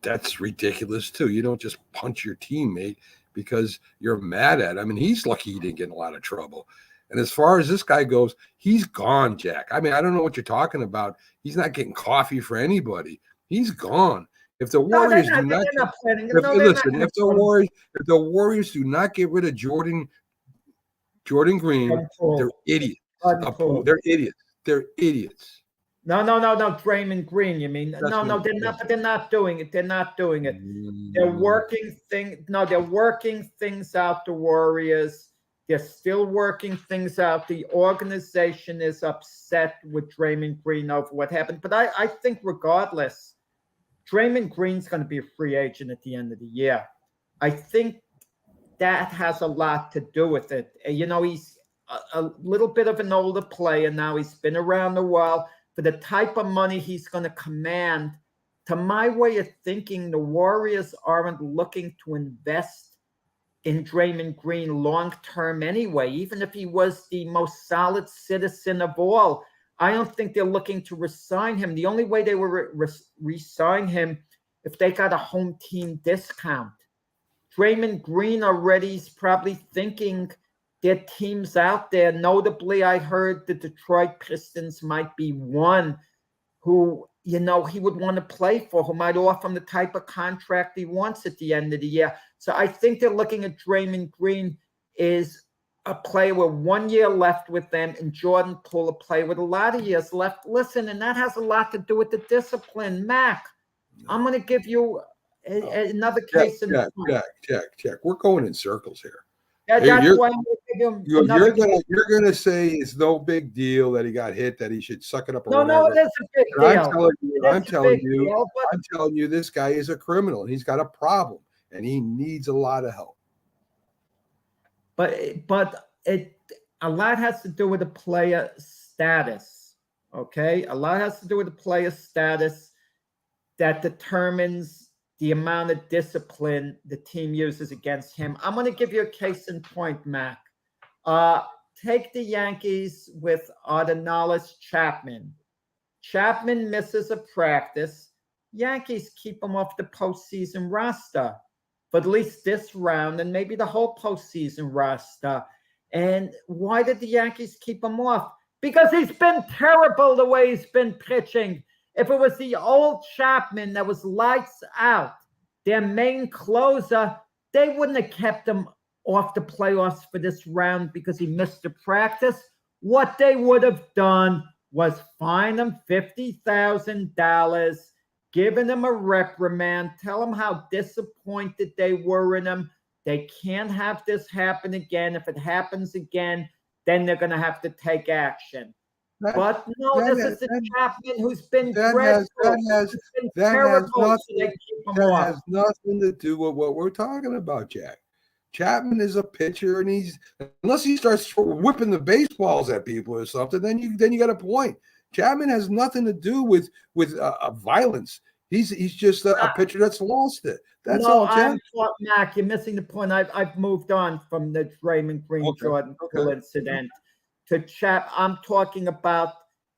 That's ridiculous too. You don't just punch your teammate because you're mad at him. I mean, he's lucky he didn't get in a lot of trouble. And as far as this guy goes, he's gone, Jack. I mean, I don't know what you're talking about. He's not getting coffee for anybody. He's gone. If the Warriors if the Warriors do not get rid of Jordan Green, they're idiots. They're idiots. They're idiots. No, Draymond Green, you mean? They're not doing it. They're not doing it. They're working things out, the Warriors. They're still working things out. The organization is upset with Draymond Green over what happened. But I think regardless, Draymond Green's going to be a free agent at the end of the year. I think that has a lot to do with it. He's a little bit of an older player now. He's been around the world. For the type of money he's going to command, to my way of thinking, the Warriors aren't looking to invest in Draymond Green long-term anyway. Even if he was the most solid citizen of all, I don't think they're looking to re-sign him. The only way they will re-sign him if they got a home team discount. Draymond Green already is probably thinking there are teams out there. Notably, I heard the Detroit Pistons might be one who, he would want to play for, who might offer him the type of contract he wants at the end of the year. So I think they're looking at Draymond Green is a player with 1 year left with them, and Jordan Poole a player with a lot of years left. Listen, and that has a lot to do with the discipline. Mac, I'm going to give you another case. Jack. We're going in circles here. That's why I'm you're gonna say it's no big deal that he got hit, that he should suck it up. No, it is a big deal. I'm telling you, this guy is a criminal and he's got a problem and he needs a lot of help. But a lot has to do with the player status. Okay, a lot has to do with the player status that determines the amount of discipline the team uses against him. I'm going to give you a case in point, Mac. Take the Yankees with Adonis Chapman. Chapman misses a practice. Yankees keep him off the postseason roster for at least this round and maybe the whole postseason roster. And why did the Yankees keep him off? Because he's been terrible the way he's been pitching. If it was the old Chapman that was lights out, their main closer, they wouldn't have kept him off the playoffs for this round because he missed a practice. What they would have done was fine him $50,000, given him a reprimand, tell him how disappointed they were in him. They can't have this happen again. If it happens again, then they're going to have to take action. But no, this is the Chapman who's been dreadful. That has nothing to do with what we're talking about, Jack. Chapman is a pitcher, and unless he starts whipping the baseballs at people or something, then you got a point. Chapman has nothing to do with violence. He's just a pitcher that's lost it. That's all, Jack. Mac, you're missing the point. I've moved on from the Draymond Green Jordan Poole incident to Chap. I'm talking about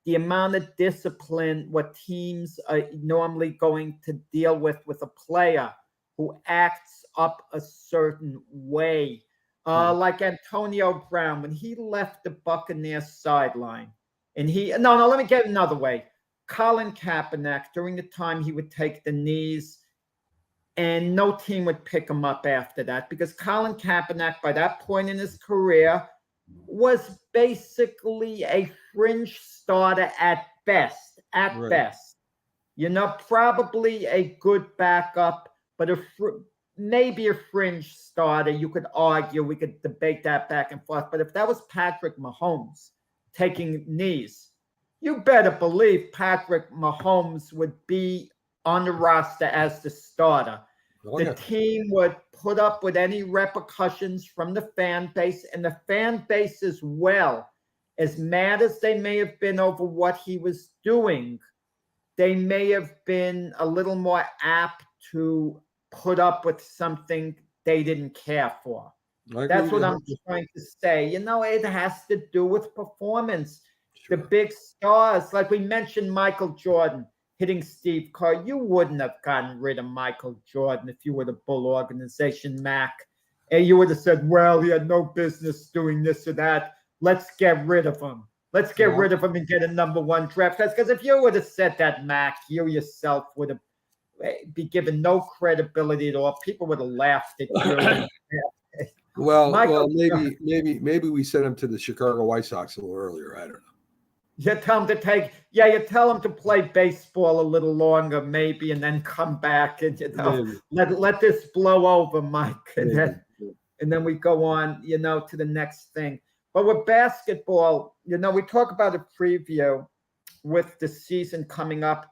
the amount of discipline what teams are normally going to deal with a player who acts up a certain way. Like Antonio Brown, when he left the Buccaneers sideline, and let me get another way. Colin Kaepernick, during the time he would take the knees, and no team would pick him up after that because Colin Kaepernick, by that point in his career, was basically a fringe starter at best. Best. Probably a good backup, but maybe a fringe starter. You could argue, we could debate that back and forth. But if that was Patrick Mahomes taking knees, you better believe Patrick Mahomes would be on the roster as the starter. The team would put up with any repercussions from the fan base, and the fan base as well, as mad as they may have been over what he was doing, they may have been a little more apt to put up with something they didn't care for. That's what I'm trying to say. It has to do with performance. Sure. The big stars, like we mentioned, Michael Jordan hitting Steve Kerr. You wouldn't have gotten rid of Michael Jordan if you were the Bull organization, Mac. And you would have said, well, he had no business doing this or that. Let's get rid of him. Let's get rid of him and get a number one draft. Because if you would have said that, Mac, you yourself would have be given no credibility at all. People would have laughed at you. Maybe we sent him to the Chicago White Sox a little earlier. I don't know. You tell him you tell him to play baseball a little longer, maybe, and then come back and let this blow over, Mike, and then we go on, to the next thing. But with basketball, we talk about a preview with the season coming up.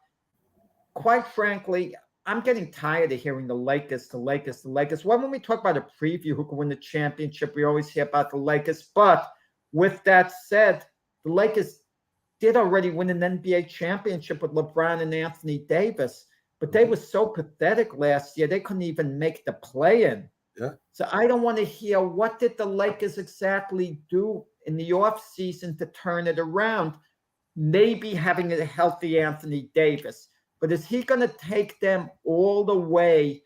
Quite frankly, I'm getting tired of hearing the Lakers. When we talk about a preview who can win the championship, we always hear about the Lakers. But with that said, the Lakers did already win an NBA championship with LeBron and Anthony Davis, but they were so pathetic last year, they couldn't even make the play-in. Yeah. So I don't want to hear what did the Lakers exactly do in the offseason to turn it around. Maybe having a healthy Anthony Davis. But is he going to take them all the way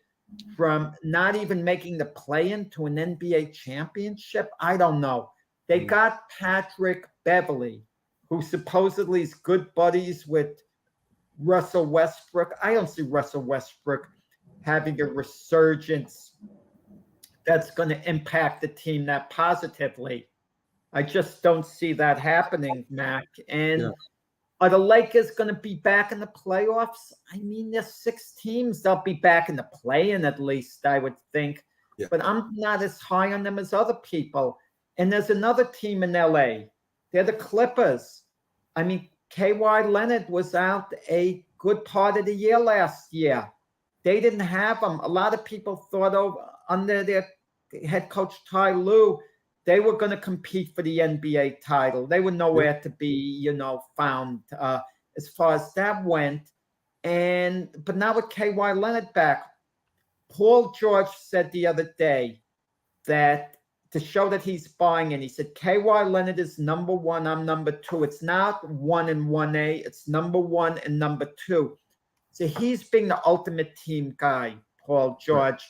from not even making the play-in to an NBA championship? I don't know. They got Patrick Beverley, who supposedly is good buddies with Russell Westbrook. I don't see Russell Westbrook having a resurgence that's going to impact the team that positively. I just don't see that happening, Mac. And are the Lakers going to be back in the playoffs? I mean, there's 6 teams. They'll be back in the play-in at least, I would think. Yeah. But I'm not as high on them as other people. And there's another team in LA. They're the Clippers. I mean, Kawhi Leonard was out a good part of the year last year. They didn't have him. A lot of people thought under their head coach Ty Lue, they were going to compete for the NBA title. They were nowhere to be, found as far as that went. But now with Kawhi Leonard back, Paul George said the other day that to show that he's buying in, he said, Kawhi Leonard is number 1, I'm number 2. It's not 1 and 1A, it's number 1 and number 2. So he's being the ultimate team guy, Paul George.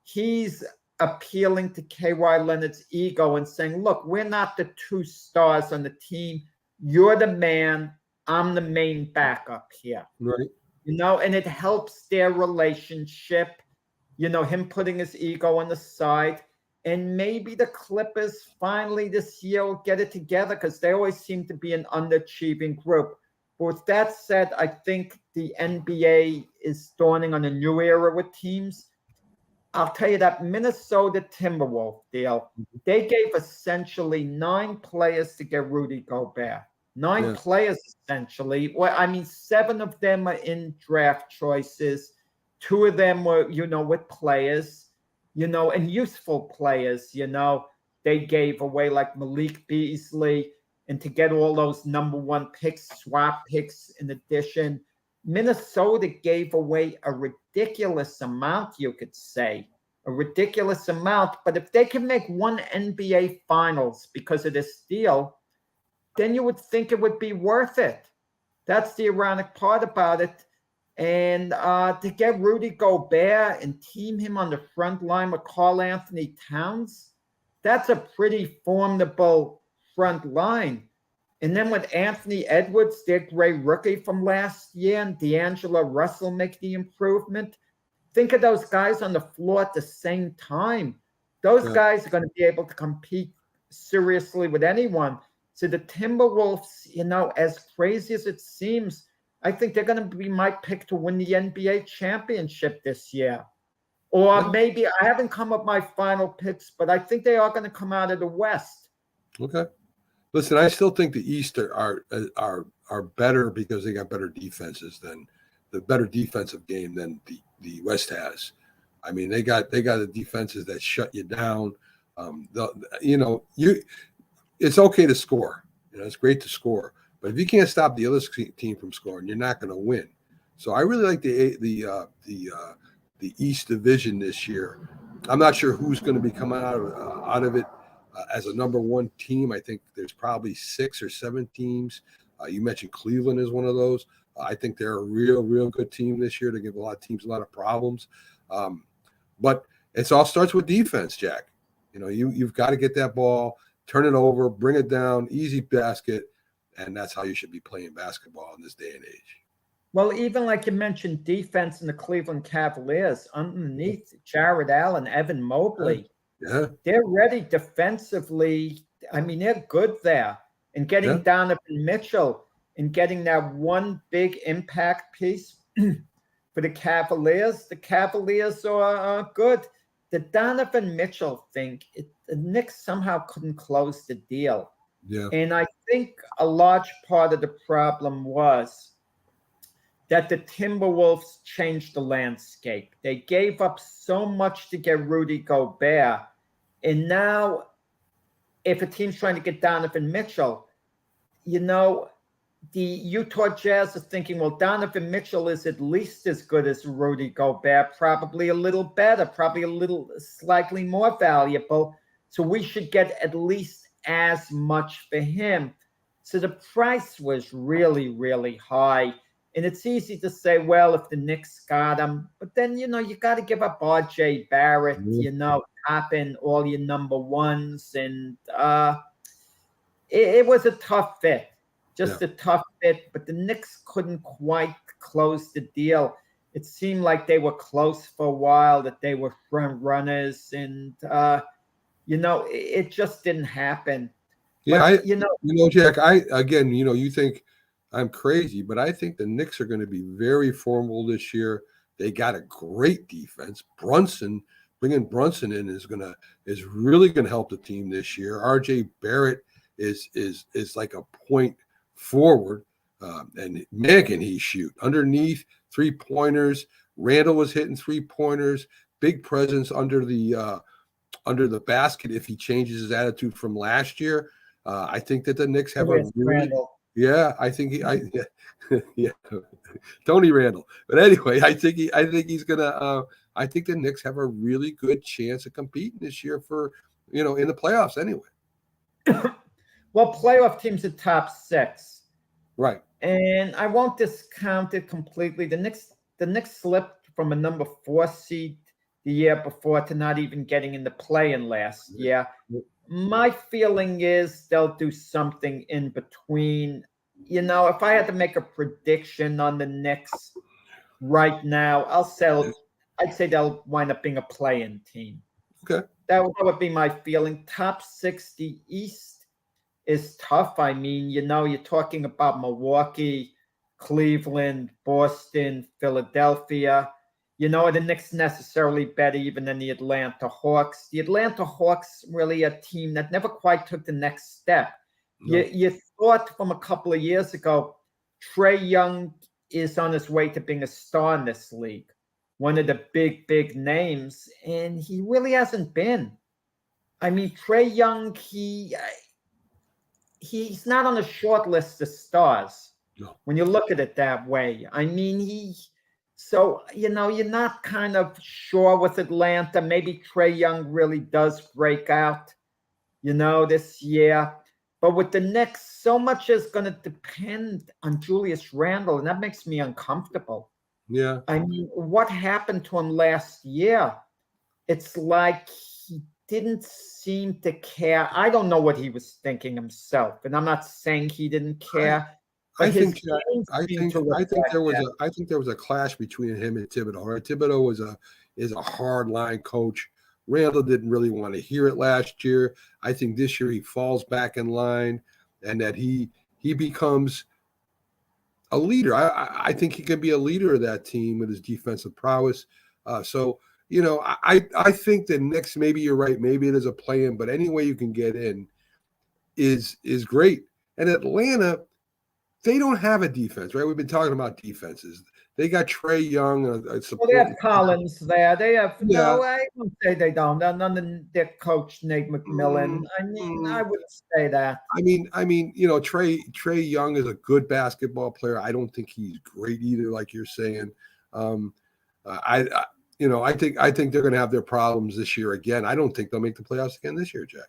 He's appealing to K.Y. Leonard's ego and saying, look, we're not the two stars on the team. You're the man. I'm the main backup here. Right. And it helps their relationship, him putting his ego on the side. And maybe the Clippers finally this year will get it together because they always seem to be an underachieving group. But with that said, I think the NBA is dawning on a new era with teams. I'll tell you that Minnesota Timberwolves deal, they gave essentially 9 players to get Rudy Gobert. 9 players, essentially. Well, I mean, 7 of them are in draft choices. 2 of them were, with players, and useful players, they gave away like Malik Beasley, and to get all those number 1 picks, swap picks in addition. Minnesota gave away a ridiculous amount, you could say. A ridiculous amount. But if they can make one NBA Finals because of this deal, then you would think it would be worth it. That's the ironic part about it. And to get Rudy Gobert and team him on the front line with Karl Anthony Towns, that's a pretty formidable front line. And then with Anthony Edwards, their great rookie from last year, and D'Angelo Russell make the improvement. Think of those guys on the floor at the same time. Those guys are going to be able to compete seriously with anyone. So the Timberwolves, as crazy as it seems, I think they're going to be my pick to win the NBA championship this year. Or maybe I haven't come up with my final picks, but I think they are going to come out of the West. Okay. Listen, I still think the East are better because they got better defenses than the better defensive game than the West has. I mean, they got the defenses that shut you down. It's okay to score. It's great to score, but if you can't stop the other team from scoring, you're not going to win. So I really like the East Division this year. I'm not sure who's going to be coming out of it as a number 1 team. I think there's probably 6 or 7 teams. You mentioned Cleveland is one of those. I think they're a real good team this year. They give a lot of teams a lot of problems. But it all starts with defense, Jack. You've got to get that ball, turn it over, bring it down, easy basket, and that's how you should be playing basketball in this day and age. Well, even like you mentioned, defense in the Cleveland Cavaliers, underneath Jared Allen, Evan Mobley, they're ready defensively. I mean, they're good there. And getting Donovan Mitchell and getting that one big impact piece for the Cavaliers are good. The Donovan Mitchell thing, the Knicks somehow couldn't close the deal. Yeah. And I think a large part of the problem was that the Timberwolves changed the landscape. They gave up so much to get Rudy Gobert. And now, if a team's trying to get Donovan Mitchell, the Utah Jazz are thinking, well, Donovan Mitchell is at least as good as Rudy Gobert, probably a little better, probably a little slightly more valuable. So we should get at least as much for him. So the price was really, really high. And it's easy to say, well, if the Knicks got him, but then, you got to give up RJ Barrett, top in all your number 1s. And it was a tough fit, a tough fit, but the Knicks couldn't quite close the deal. It seemed like they were close for a while, that they were front runners, and, it just didn't happen. Yeah, but, Jack, you think I'm crazy, but I think the Knicks are going to be very formidable this year. They got a great defense. Bringing Brunson in is really going to help the team this year. RJ Barrett is like a point forward, and man, can he shoot underneath 3-pointers. Randall was hitting 3-pointers. Big presence under the basket if he changes his attitude from last year. I think that the Knicks have a really. Yeah, I think Tony Randall. But anyway, I think he's gonna. I think the Knicks have a really good chance of competing this year for in the playoffs anyway. Well, playoff teams are top 6, right? And I won't discount it completely. The Knicks the Knicks slipped from a number 4 seed the year before to not even getting in the play-in last year. My feeling is they'll do something in between. You know, if I had to make a prediction on the Knicks right now, I'd say they'll wind up being a play-in team. Okay. That would be my feeling. Top 60 East is tough. I mean, you know, you're talking about Milwaukee, Cleveland, Boston, Philadelphia. You know, the Knicks necessarily better even than the Atlanta Hawks. The Atlanta Hawks really a team that never quite took the next step. No. You thought from a couple of years ago, Trae Young is on his way to being a star in this league, one of the big names, and he really hasn't been. I mean, Trae Young, he's not on the short list of stars. No. When you look at it that way. I mean, so, you know, you're not kind of sure with Atlanta. Maybe Trae Young really does break out, you know, this year. But with the Knicks, so much is going to depend on Julius Randle, and that makes me uncomfortable. Yeah. I mean, what happened to him last year? It's like he didn't seem to care. I don't know what he was thinking himself, and I'm not saying he didn't care. I think there was a clash between him and Thibodeau. Right? Thibodeau is a hard line coach. Randall didn't really want to hear it last year. I think this year he falls back in line, and that he becomes a leader. I think he can be a leader of that team with his defensive prowess. So you know, I think the Knicks, maybe you're right, maybe it is a play-in, but any way you can get in is great. And Atlanta, they don't have a defense, right? We've been talking about defenses. They got Trae Young. They have Collins there. They have no. I wouldn't say they don't. None of their coach Nate McMillan. I mean, I would say that. I mean, you know, Trae Young is a good basketball player. I don't think he's great either, like you're saying. I think they're going to have their problems this year again. I don't think they'll make the playoffs again this year, Jack.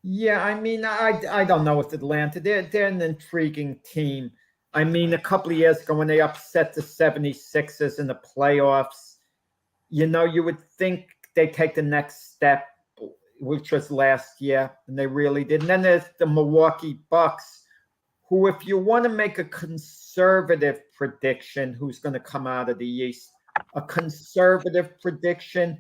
Yeah, I mean, I don't know with Atlanta. They're an intriguing team. I mean, a couple of years ago when they upset the 76ers in the playoffs, you know, you would think they take the next step, which was last year, and they really did. And then there's the Milwaukee Bucks, who, if you want to make a conservative prediction, who's going to come out of the East, a conservative prediction,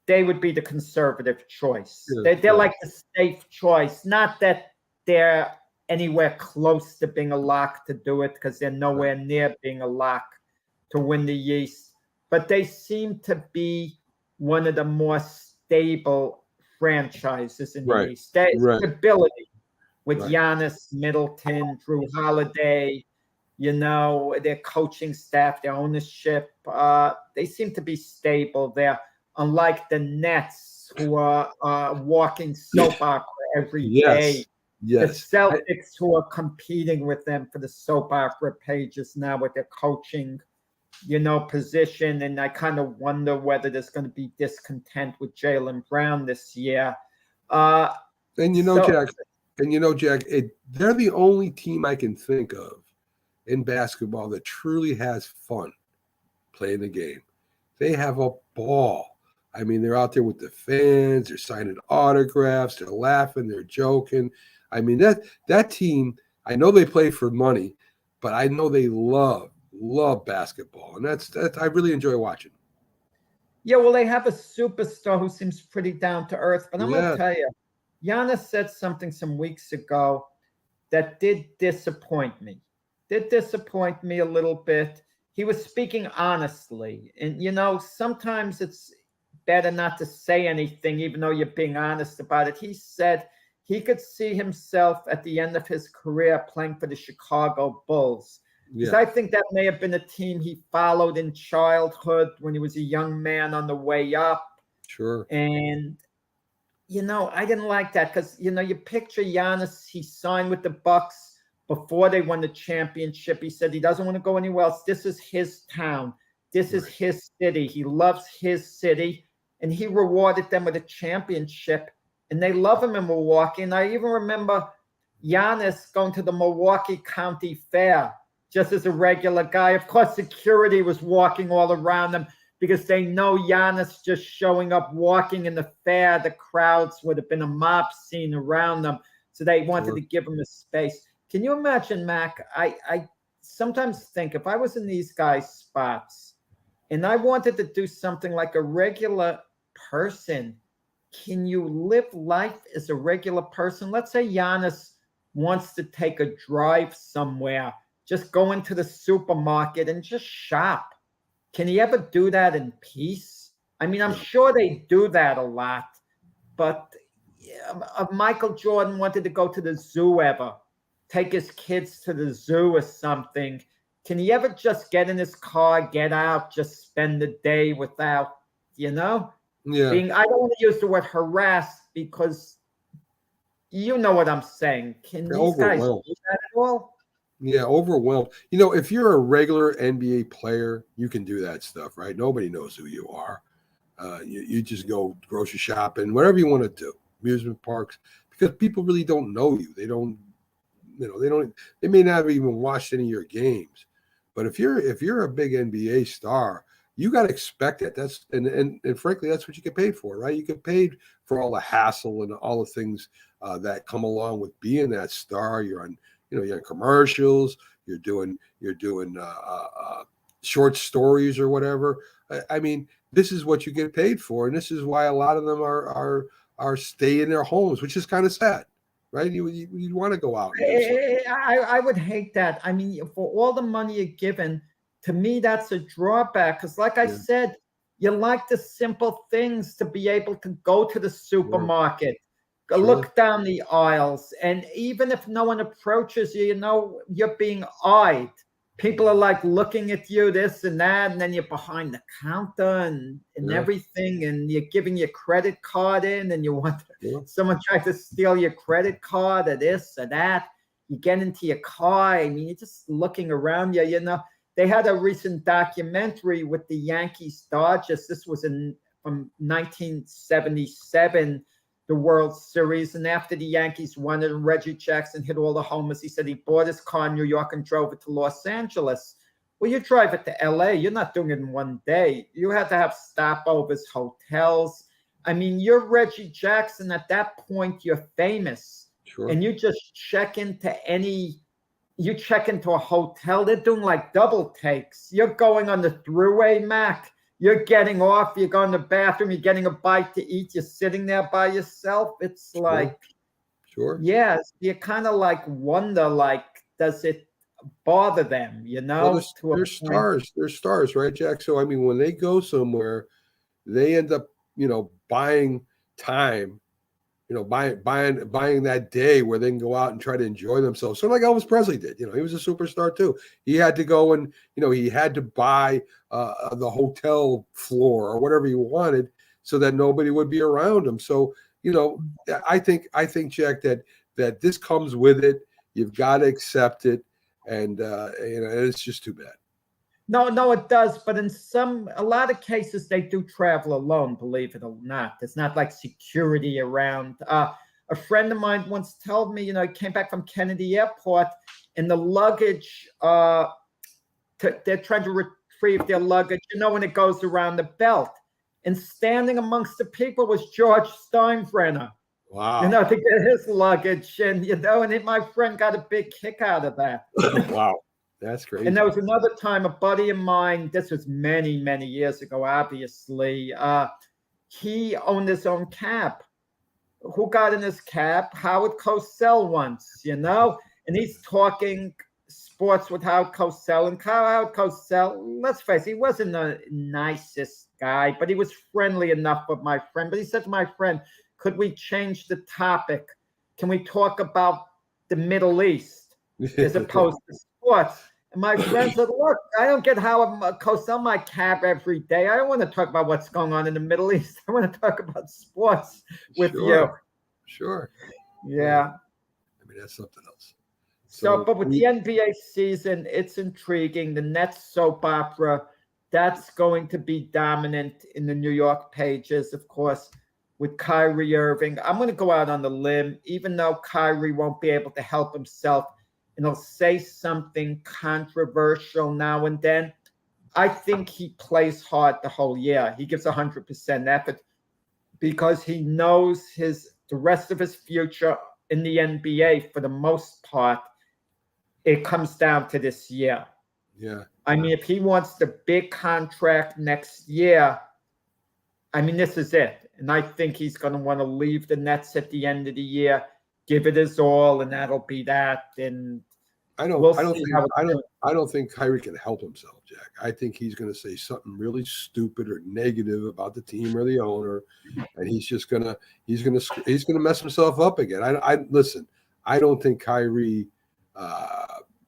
they would be the conservative choice. They're like the safe choice. Not that they're anywhere close to being a lock to do it, because they're nowhere near being a lock to win the East. But they seem to be one of the more stable franchises in the East. There's stability with Giannis, Middleton, Drew Holiday, you know, their coaching staff, their ownership. They seem to be stable there. Unlike the Nets, who are walking soap opera every day. Yes. The Celtics, who are competing with them for the soap opera pages now with their coaching, you know, position. And I kind of wonder whether there's going to be discontent with Jaylen Brown this year. Jack, they're the only team I can think of in basketball that truly has fun playing the game. They have a ball. I mean, they're out there with the fans, they're signing autographs, they're laughing, they're joking. I mean, that team, I know they play for money, but I know they love basketball. And that's I really enjoy watching. Yeah, well, they have a superstar who seems pretty down to earth. But I'm going to tell you, Giannis said something some weeks ago that did disappoint me. A little bit. He was speaking honestly. And, you know, sometimes it's better not to say anything, even though you're being honest about it. He said he could see himself at the end of his career playing for the Chicago Bulls. Because I think that may have been a team he followed in childhood when he was a young man on the way up. Sure. And, you know, I didn't like that because, you know, you picture Giannis, he signed with the Bucks before they won the championship. He said he doesn't want to go anywhere else. This is his town. This is his city. He loves his city. And he rewarded them with a championship. And they love him in Milwaukee. And I even remember Giannis going to the Milwaukee County Fair, just as a regular guy. Of course, security was walking all around them because they know Giannis just showing up, walking in the fair. The crowds would have been a mob scene around them. So they wanted to give him a space. Can you imagine, Mac? I sometimes think if I was in these guys' spots and I wanted to do something like a regular person, can you live life as a regular person? Let's say Giannis wants to take a drive somewhere, just go into the supermarket and just shop. Can he ever do that in peace? I mean, I'm sure they do that a lot, but Michael Jordan wanted to go to the zoo ever, take his kids to the zoo or something. Can he ever just get in his car, get out, just spend the day without, being, I don't want to use the word harassed because you know what I'm saying. Can these guys do that at all? Yeah, overwhelmed. If you're a regular NBA player, you can do that stuff, right? Nobody knows who you are. You just go grocery shopping, whatever you want to do, amusement parks, because people really don't know you. They don't, they may not have even watched any of your games. But if you're a big NBA star, you got to expect it. That's and frankly, that's what you get paid for, right? You get paid for all the hassle and all the things that come along with being that star. You're on commercials, you're doing short stories or whatever. I mean, this is what you get paid for, and this is why a lot of them are stay in their homes, which is kind of sad, right? You want to go out. I would hate that. I mean, for all the money you're given, to me, that's a drawback. Because, like I said, you like the simple things to be able to go to the supermarket. Look down the aisles, and even if no one approaches you, you're being eyed. People are like looking at you, this and that, and then you're behind the counter and everything, and you're giving your credit card in, and you want someone tries to steal your credit card or this or that. You get into your car. I mean, you're just looking around you. They had a recent documentary with the Yankees Dodgers. This was from 1977. The World Series, and after the Yankees won it and Reggie Jackson hit all the homers, he said he bought his car in New York and drove it to Los Angeles. Well, you drive it to LA, you're not doing it in one day. You have to have stopovers, hotels. I mean, you're Reggie Jackson. At that point, you're famous. And you just check into a hotel, they're doing like double takes. You're going on the thruway, Mac. You're getting off, you're going to the bathroom, you're getting a bite to eat, you're sitting there by yourself. It's like, you kind of like wonder, like, does it bother them, Well, they're stars. They're stars, right, Jack? So, I mean, when they go somewhere, they end up, buying time, buying that day where they can go out and try to enjoy themselves. So like Elvis Presley did, he was a superstar too. He had to go and, he had to buy the hotel floor or whatever he wanted so that nobody would be around him. So, I think Jack, that this comes with it. You've got to accept it. And, it's just too bad. No, it does. But in a lot of cases, they do travel alone, believe it or not. There's not like security around. A friend of mine once told me, he came back from Kennedy Airport and the luggage, they're trying to retrieve their luggage, when it goes around the belt. And standing amongst the people was George Steinbrenner. Wow. To get his luggage. And, and my friend got a big kick out of that. Wow. That's great. And there was another time, a buddy of mine, this was many, many years ago, obviously, he owned his own cab. Who got in his cab? Howard Cosell once, and he's talking sports with Howard Cosell. And Howard Cosell, let's face it, he wasn't the nicest guy, but he was friendly enough with my friend. But he said to my friend, could we change the topic? Can we talk about the Middle East as opposed to sports? And my friend said, look, I don't get how I co-sell my cab every day. I don't want to talk about what's going on in the Middle East. I want to talk about sports with you. Sure. Yeah. I mean, that's something else. But with the NBA season, it's intriguing. The Nets soap opera, that's going to be dominant in the New York pages, of course, with Kyrie Irving. I'm going to go out on the limb, even though Kyrie won't be able to help himself. and he'll say something controversial now and then. I think he plays hard the whole year. He gives 100% effort because he knows the rest of his future in the NBA, for the most part, it comes down to this year. Yeah. I mean, if he wants the big contract next year, I mean, this is it. And I think he's going to want to leave the Nets at the end of the year, give it his all, and that'll be that. And I don't think Kyrie can help himself, Jack. I think he's going to say something really stupid or negative about the team or the owner, and he's gonna mess himself up again. I listen. I don't think Kyrie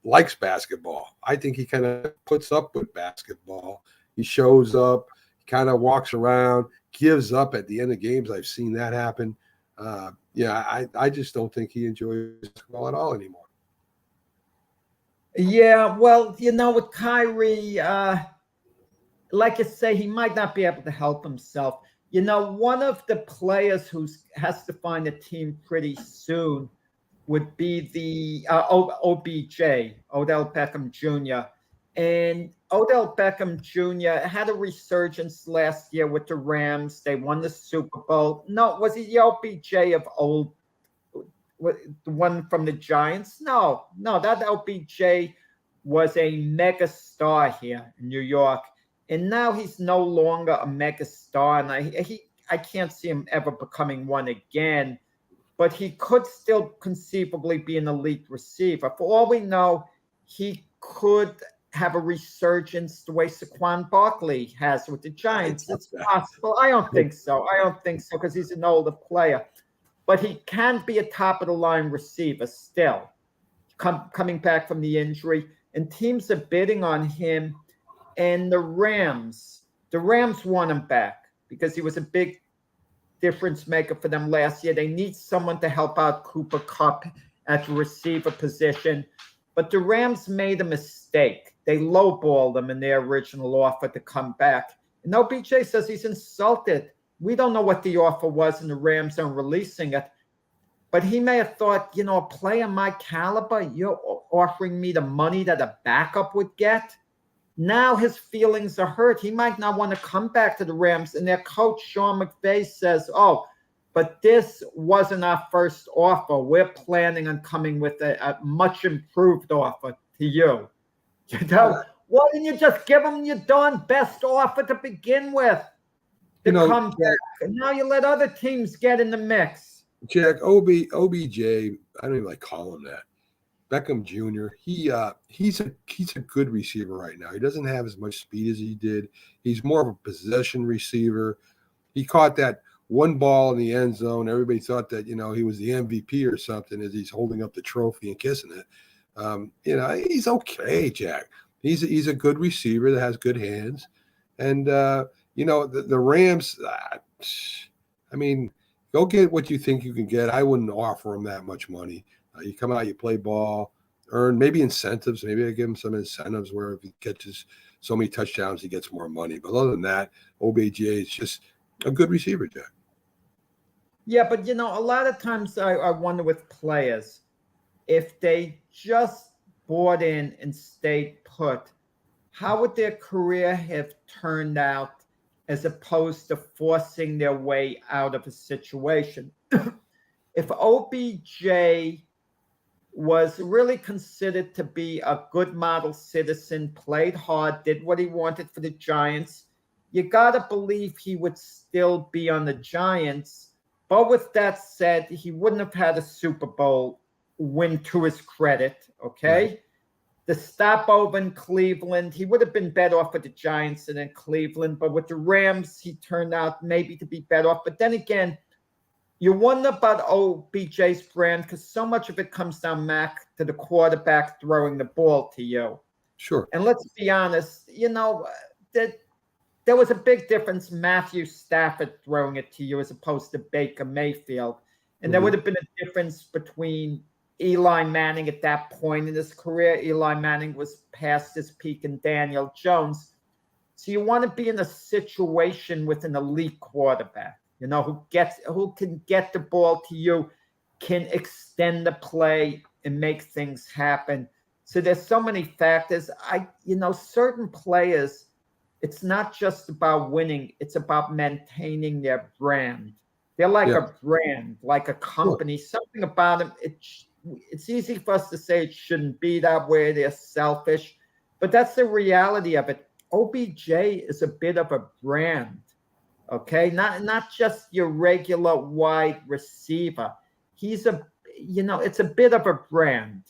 likes basketball. I think he kind of puts up with basketball. He shows up, kind of walks around, gives up at the end of games. I've seen that happen. I just don't think he enjoys basketball at all anymore. Yeah, well, with Kyrie, like you say, he might not be able to help himself. One of the players who has to find a team pretty soon would be the OBJ, Odell Beckham Jr. And Odell Beckham Jr. had a resurgence last year with the Rams. They won the Super Bowl. No, was he the OBJ of old? The one from the Giants? No, that OBJ was a mega star here in New York, and now he's no longer a mega star, and I can't see him ever becoming one again. But he could still conceivably be an elite receiver. For all we know, he could have a resurgence the way Saquon Barkley has with the Giants. It's possible. I don't think so because he's an older player. But he can be a top-of-the-line receiver still, coming back from the injury. And teams are bidding on him. And the Rams want him back because he was a big difference maker for them last year. They need someone to help out Cooper Kupp at the receiver position. But the Rams made a mistake. They lowballed him in their original offer to come back. And OBJ says he's insulted. We don't know what the offer was, and the Rams aren't releasing it. But he may have thought, a player my caliber, you're offering me the money that a backup would get. Now his feelings are hurt. He might not want to come back to the Rams. And their coach, Sean McVay, says, but this wasn't our first offer. We're planning on coming with a much improved offer to you. Why didn't you just give him your darn best offer to begin with? Come back. And now you let other teams get in the mix. Jack, OBJ, I don't even like call him that. Beckham Jr. He's a good receiver right now. He doesn't have as much speed as he did. He's more of a possession receiver. He caught that one ball in the end zone. Everybody thought that he was the MVP or something as he's holding up the trophy and kissing it. He's okay, Jack. He's a good receiver that has good hands, and the Rams. Go get what you think you can get. I wouldn't offer him that much money. You come out, you play ball, earn maybe incentives. Maybe I give him some incentives where if he catches so many touchdowns, he gets more money. But other than that, OBJ is just a good receiver, Jack. Yeah, but, a lot of times I wonder with players, if they just bought in and stayed put, how would their career have turned out as opposed to forcing their way out of a situation? If OBJ was really considered to be a good model citizen, played hard, did what he wanted for the Giants, you got to believe he would still be on the Giants. But with that said, he wouldn't have had a Super Bowl win to his credit, okay? Right. The stopover in Cleveland, he would have been better off with the Giants than in Cleveland. But with the Rams, he turned out maybe to be better off. But then again, you wonder about OBJ's brand because so much of it comes down, Mac, to the quarterback throwing the ball to you. Sure. And let's be honest, that there was a big difference Matthew Stafford throwing it to you as opposed to Baker Mayfield. And there would have been a difference between Eli Manning at that point in his career. Eli Manning was past his peak, and Daniel Jones. So you want to be in a situation with an elite quarterback, who can get the ball to you, can extend the play, and make things happen. So there's so many factors. Certain players, it's not just about winning, it's about maintaining their brand. They're like a brand, like a company, something about them. It's easy for us to say it shouldn't be that way. They're selfish, but that's the reality of it. OBJ is a bit of a brand, okay? Not just your regular wide receiver. He's it's a bit of a brand,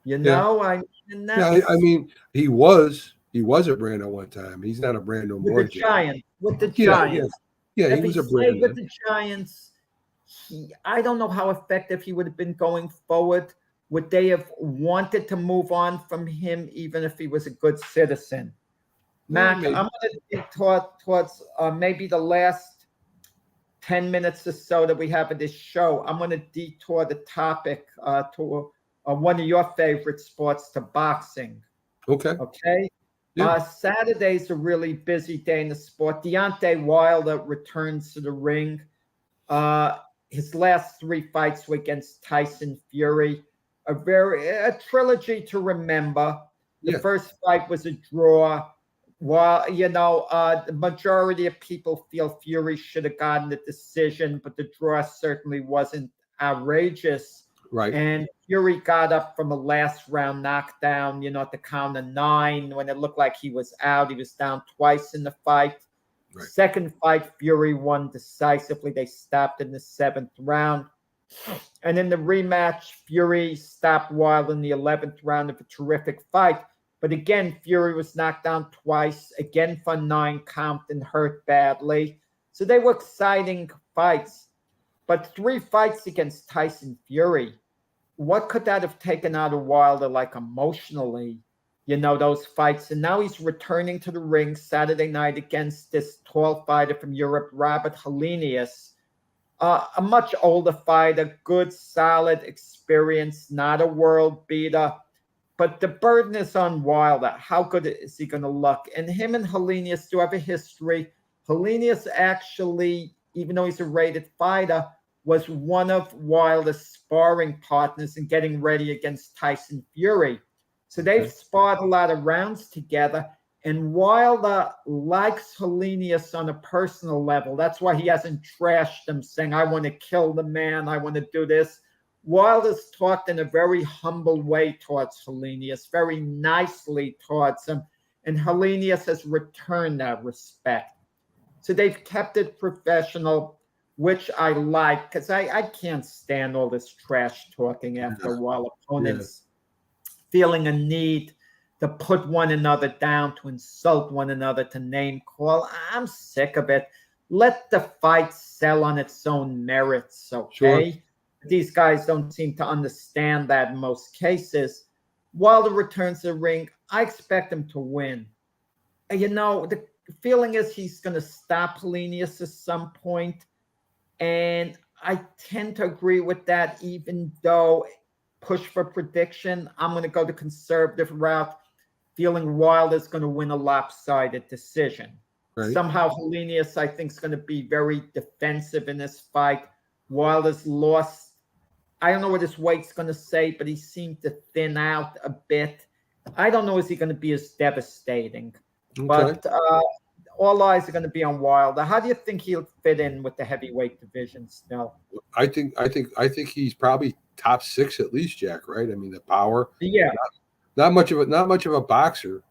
you know? I mean, he was a brand at one time. He's not a brand no more. With the Giants. Yeah, if he was he a brand. with the Giants, I don't know how effective he would have been going forward. Would they have wanted to move on from him, even if he was a good citizen? Mac, I'm going to get towards maybe the last 10 minutes or so that we have of this show. I'm going to detour the topic to one of your favorite sports, to boxing. Okay. Yeah. Saturday's a really busy day in the sport. Deontay Wilder returns to the ring. His last 3 fights were against Tyson Fury. A trilogy to remember. The first fight was a draw. While the majority of people feel Fury should have gotten the decision, but the draw certainly wasn't outrageous. Right. And Fury got up from a last round knockdown, at the count of 9 when it looked like he was out. He was down twice in the fight. Right. Second fight, Fury won decisively. They stopped in the 7th round. And in the rematch, Fury stopped Wilder in the 11th round of a terrific fight. But again, Fury was knocked down twice, again for 9 count and hurt badly. So they were exciting fights. But 3 fights against Tyson Fury, what could that have taken out of Wilder, like emotionally, those fights? And now he's returning to the ring Saturday night against this tall fighter from Europe, Robert Helenius, a much older fighter, good, solid experience, not a world beater. But the burden is on Wilder. How good is he going to look? And him and Helenius do have a history. Helenius actually, even though he's a rated fighter, was one of Wilder's sparring partners in getting ready against Tyson Fury. So they've sparred a lot of rounds together. And Wilder likes Helenius on a personal level. That's why he hasn't trashed him, saying, I want to kill the man, I want to do this. Wilder's talked in a very humble way towards Helenius, very nicely towards him. And Helenius has returned that respect. So they've kept it professional, which I like, because I can't stand all this trash talking after a while. Opponents feeling a need to put one another down, to insult one another, to name call. I'm sick of it. Let the fight sell on its own merits, okay? Sure. These guys don't seem to understand that in most cases. Wilder returns to the ring. I expect him to win. The feeling is he's going to stop Helenius at some point. And I tend to agree with that, even though push for prediction, I'm going to go the conservative route, feeling Wilder's going to win a lopsided decision. Right. Somehow Helenius, I think, is going to be very defensive in this fight. Wilder's lost. I don't know what his weight's going to say, but he seemed to thin out a bit. I don't know, is he going to be as devastating? Okay. But all eyes are going to be on Wilder. How do you think he'll fit in with the heavyweight division still? I think he's probably top 6 at least, Jack. Right? I mean, the power. Yeah. Not much of a boxer.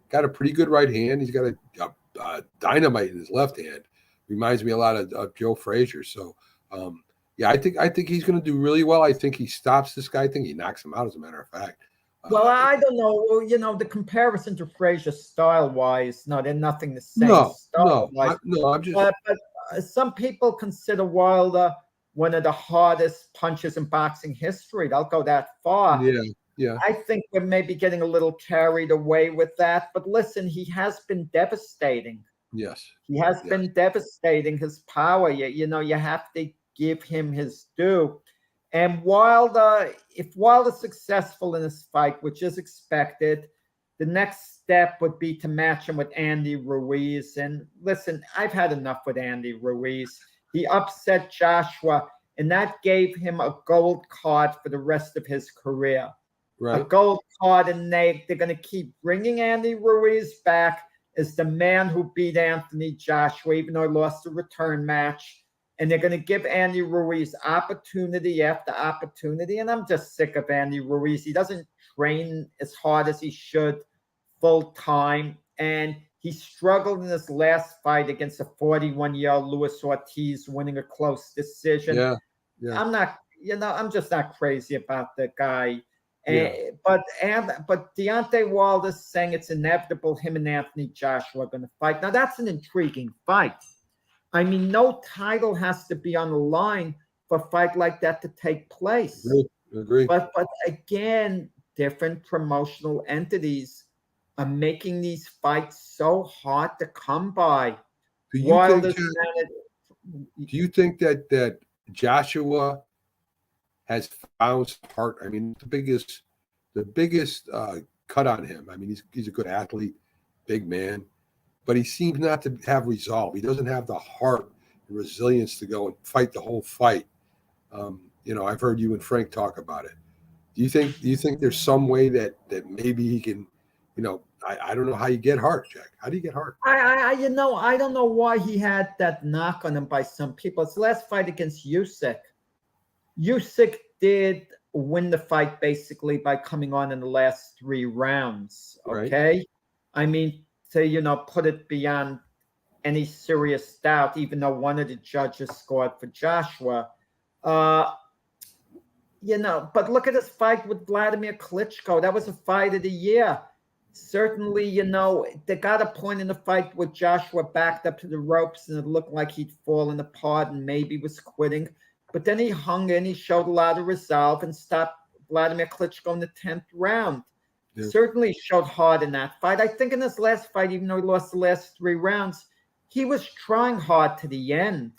Got a pretty good right hand. He's got a dynamite in his left hand. Reminds me a lot of Joe Frazier. So, I think he's going to do really well. I think he stops this guy. I think he knocks him out, as a matter of fact. Well, I don't know. Well, the comparison to Frazier style-wise, they're nothing the same. I'm just. But some people consider Wilder one of the hardest punches in boxing history. They'll go that far. Yeah. I think we're maybe getting a little carried away with that. But listen, he has been devastating. Yes. He has been devastating. His power, you have to give him his due. And Wilder, if Wilder's successful in this fight, which is expected, the next step would be to match him with Andy Ruiz. And listen, I've had enough with Andy Ruiz. He upset Joshua and that gave him a gold card for the rest of his career. A Right. gold card, and they're going to keep bringing Andy Ruiz back as the man who beat Anthony Joshua, even though he lost the return match. And they're going to give Andy Ruiz opportunity after opportunity. And I'm just sick of Andy Ruiz. He doesn't train as hard as he should full time. And he struggled in his last fight against a 41-year-old Luis Ortiz, winning a close decision. Yeah. Yeah. I'm just not crazy about the guy. Yeah. But Deontay Wilder saying it's inevitable him and Anthony Joshua are going to fight. Now, that's an intriguing fight. I mean, no title has to be on the line for a fight like that to take place. Agree. But again, different promotional entities are making these fights so hard to come by. Do you think that Joshua has found some heart? I mean, the biggest cut on him. I mean, he's a good athlete, big man, but he seems not to have resolve. He doesn't have the heart and resilience to go and fight the whole fight. I've heard you and Frank talk about it. Do you think there's some way that maybe he can, I don't know how you get heart, Jack. How do you get heart? I don't know why he had that knock on him by some people. It's the last fight against Usyk. Usyk did win the fight basically by coming on in the last 3 rounds. Okay. Right. I mean, to, put it beyond any serious doubt, even though one of the judges scored for Joshua. But look at his fight with Vladimir Klitschko. That was a fight of the year. Certainly, they got a point in the fight where Joshua backed up to the ropes and it looked like he'd fallen apart and maybe was quitting. But then he hung in, he showed a lot of resolve and stopped Vladimir Klitschko in the 10th round. Yeah. Certainly showed hard in that fight. I think in this last fight, even though he lost the last 3 rounds, he was trying hard to the end.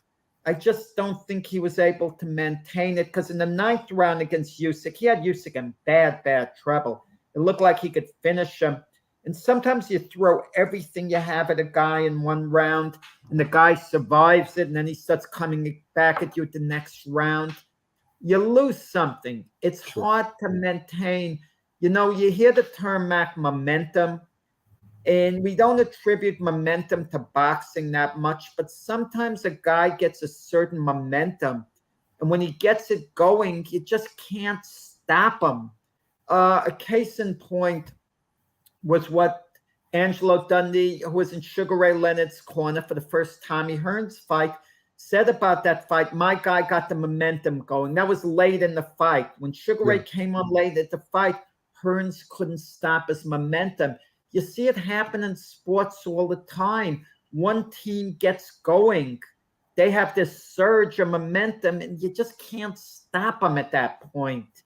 I just don't think he was able to maintain it because in the 9th round against Usyk, he had Usyk in bad trouble. It looked like he could finish him. And sometimes you throw everything you have at a guy in one round and the guy survives it and then he starts coming back at you at the next round. You lose something. It's hard to maintain. You hear the term, Mac, momentum, and we don't attribute momentum to boxing that much, but sometimes a guy gets a certain momentum, and when he gets it going, you just can't stop him. A case in point was what Angelo Dundee, who was in Sugar Ray Leonard's corner for the first Tommy Hearns fight, said about that fight. My guy got the momentum going. That was late in the fight. When Sugar Ray came on late at the fight, Hearns couldn't stop his momentum. You see it happen in sports all the time. One team gets going. They have this surge of momentum, and you just can't stop them at that point.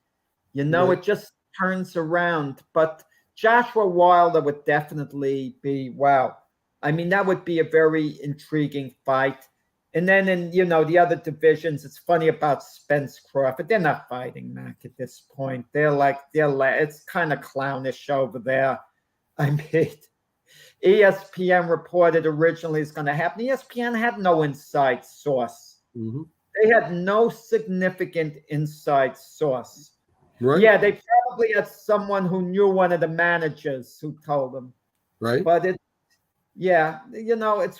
It just turns around. But Joshua Wilder would definitely be, wow. I mean, that would be a very intriguing fight. And then in, the other divisions, it's funny about Spence Crawford. They're not fighting, Mac, at this point. It's kind of clownish over there. I mean, ESPN reported originally it's going to happen. ESPN had no inside source. Mm-hmm. They had no significant inside source. Right. Yeah, they probably had someone who knew one of the managers who told them. Right. But it's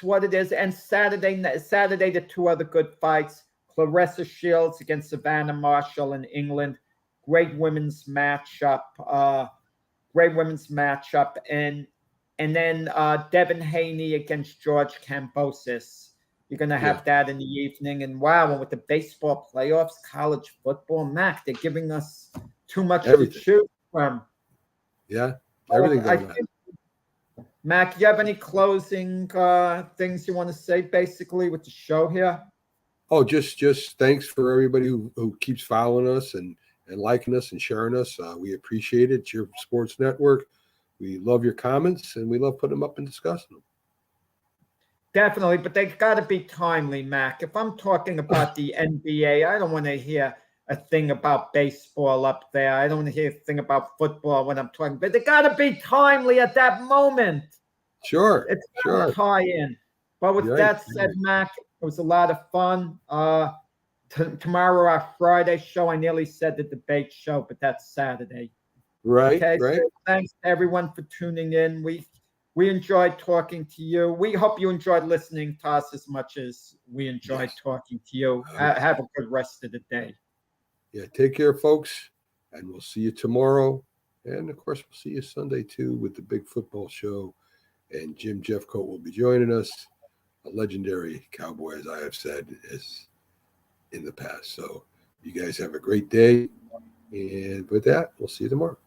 what it is. And Saturday, the 2 other good fights: Claressa Shields against Savannah Marshall in England. Great women's matchup. And then Devin Haney against George Kambosos. You're going to have that in the evening. And wow, and with the baseball playoffs, college football, Mac, they're giving us too much to choose from. Yeah, everything going on. Mac, you have any closing things you want to say basically with the show here? Oh, just thanks for everybody who keeps following us and liking us and sharing us. We appreciate it. It's your sports network. We love your comments and we love putting them up and discussing them. Definitely, but they've got to be timely, Mac. If I'm talking about the NBA, I don't want to hear a thing about baseball up there. I don't want to hear a thing about football when I'm talking, but they got to be timely at that moment. Sure. It's got to tie in. But with that said, Mac, it was a lot of fun. Tomorrow, our Friday show. I nearly said the debate show, but that's Saturday. Right, Okay. right. So thanks to everyone for tuning in. We enjoyed talking to you. We hope you enjoyed listening to us as much as we enjoyed talking to you. Have a good rest of the day. Yeah, take care, folks, and we'll see you tomorrow. And, of course, we'll see you Sunday, too, with the big football show. And Jim Jeffcoat will be joining us, a legendary Cowboy, as I have said, as in the past. So you guys have a great day. And with that, we'll see you tomorrow.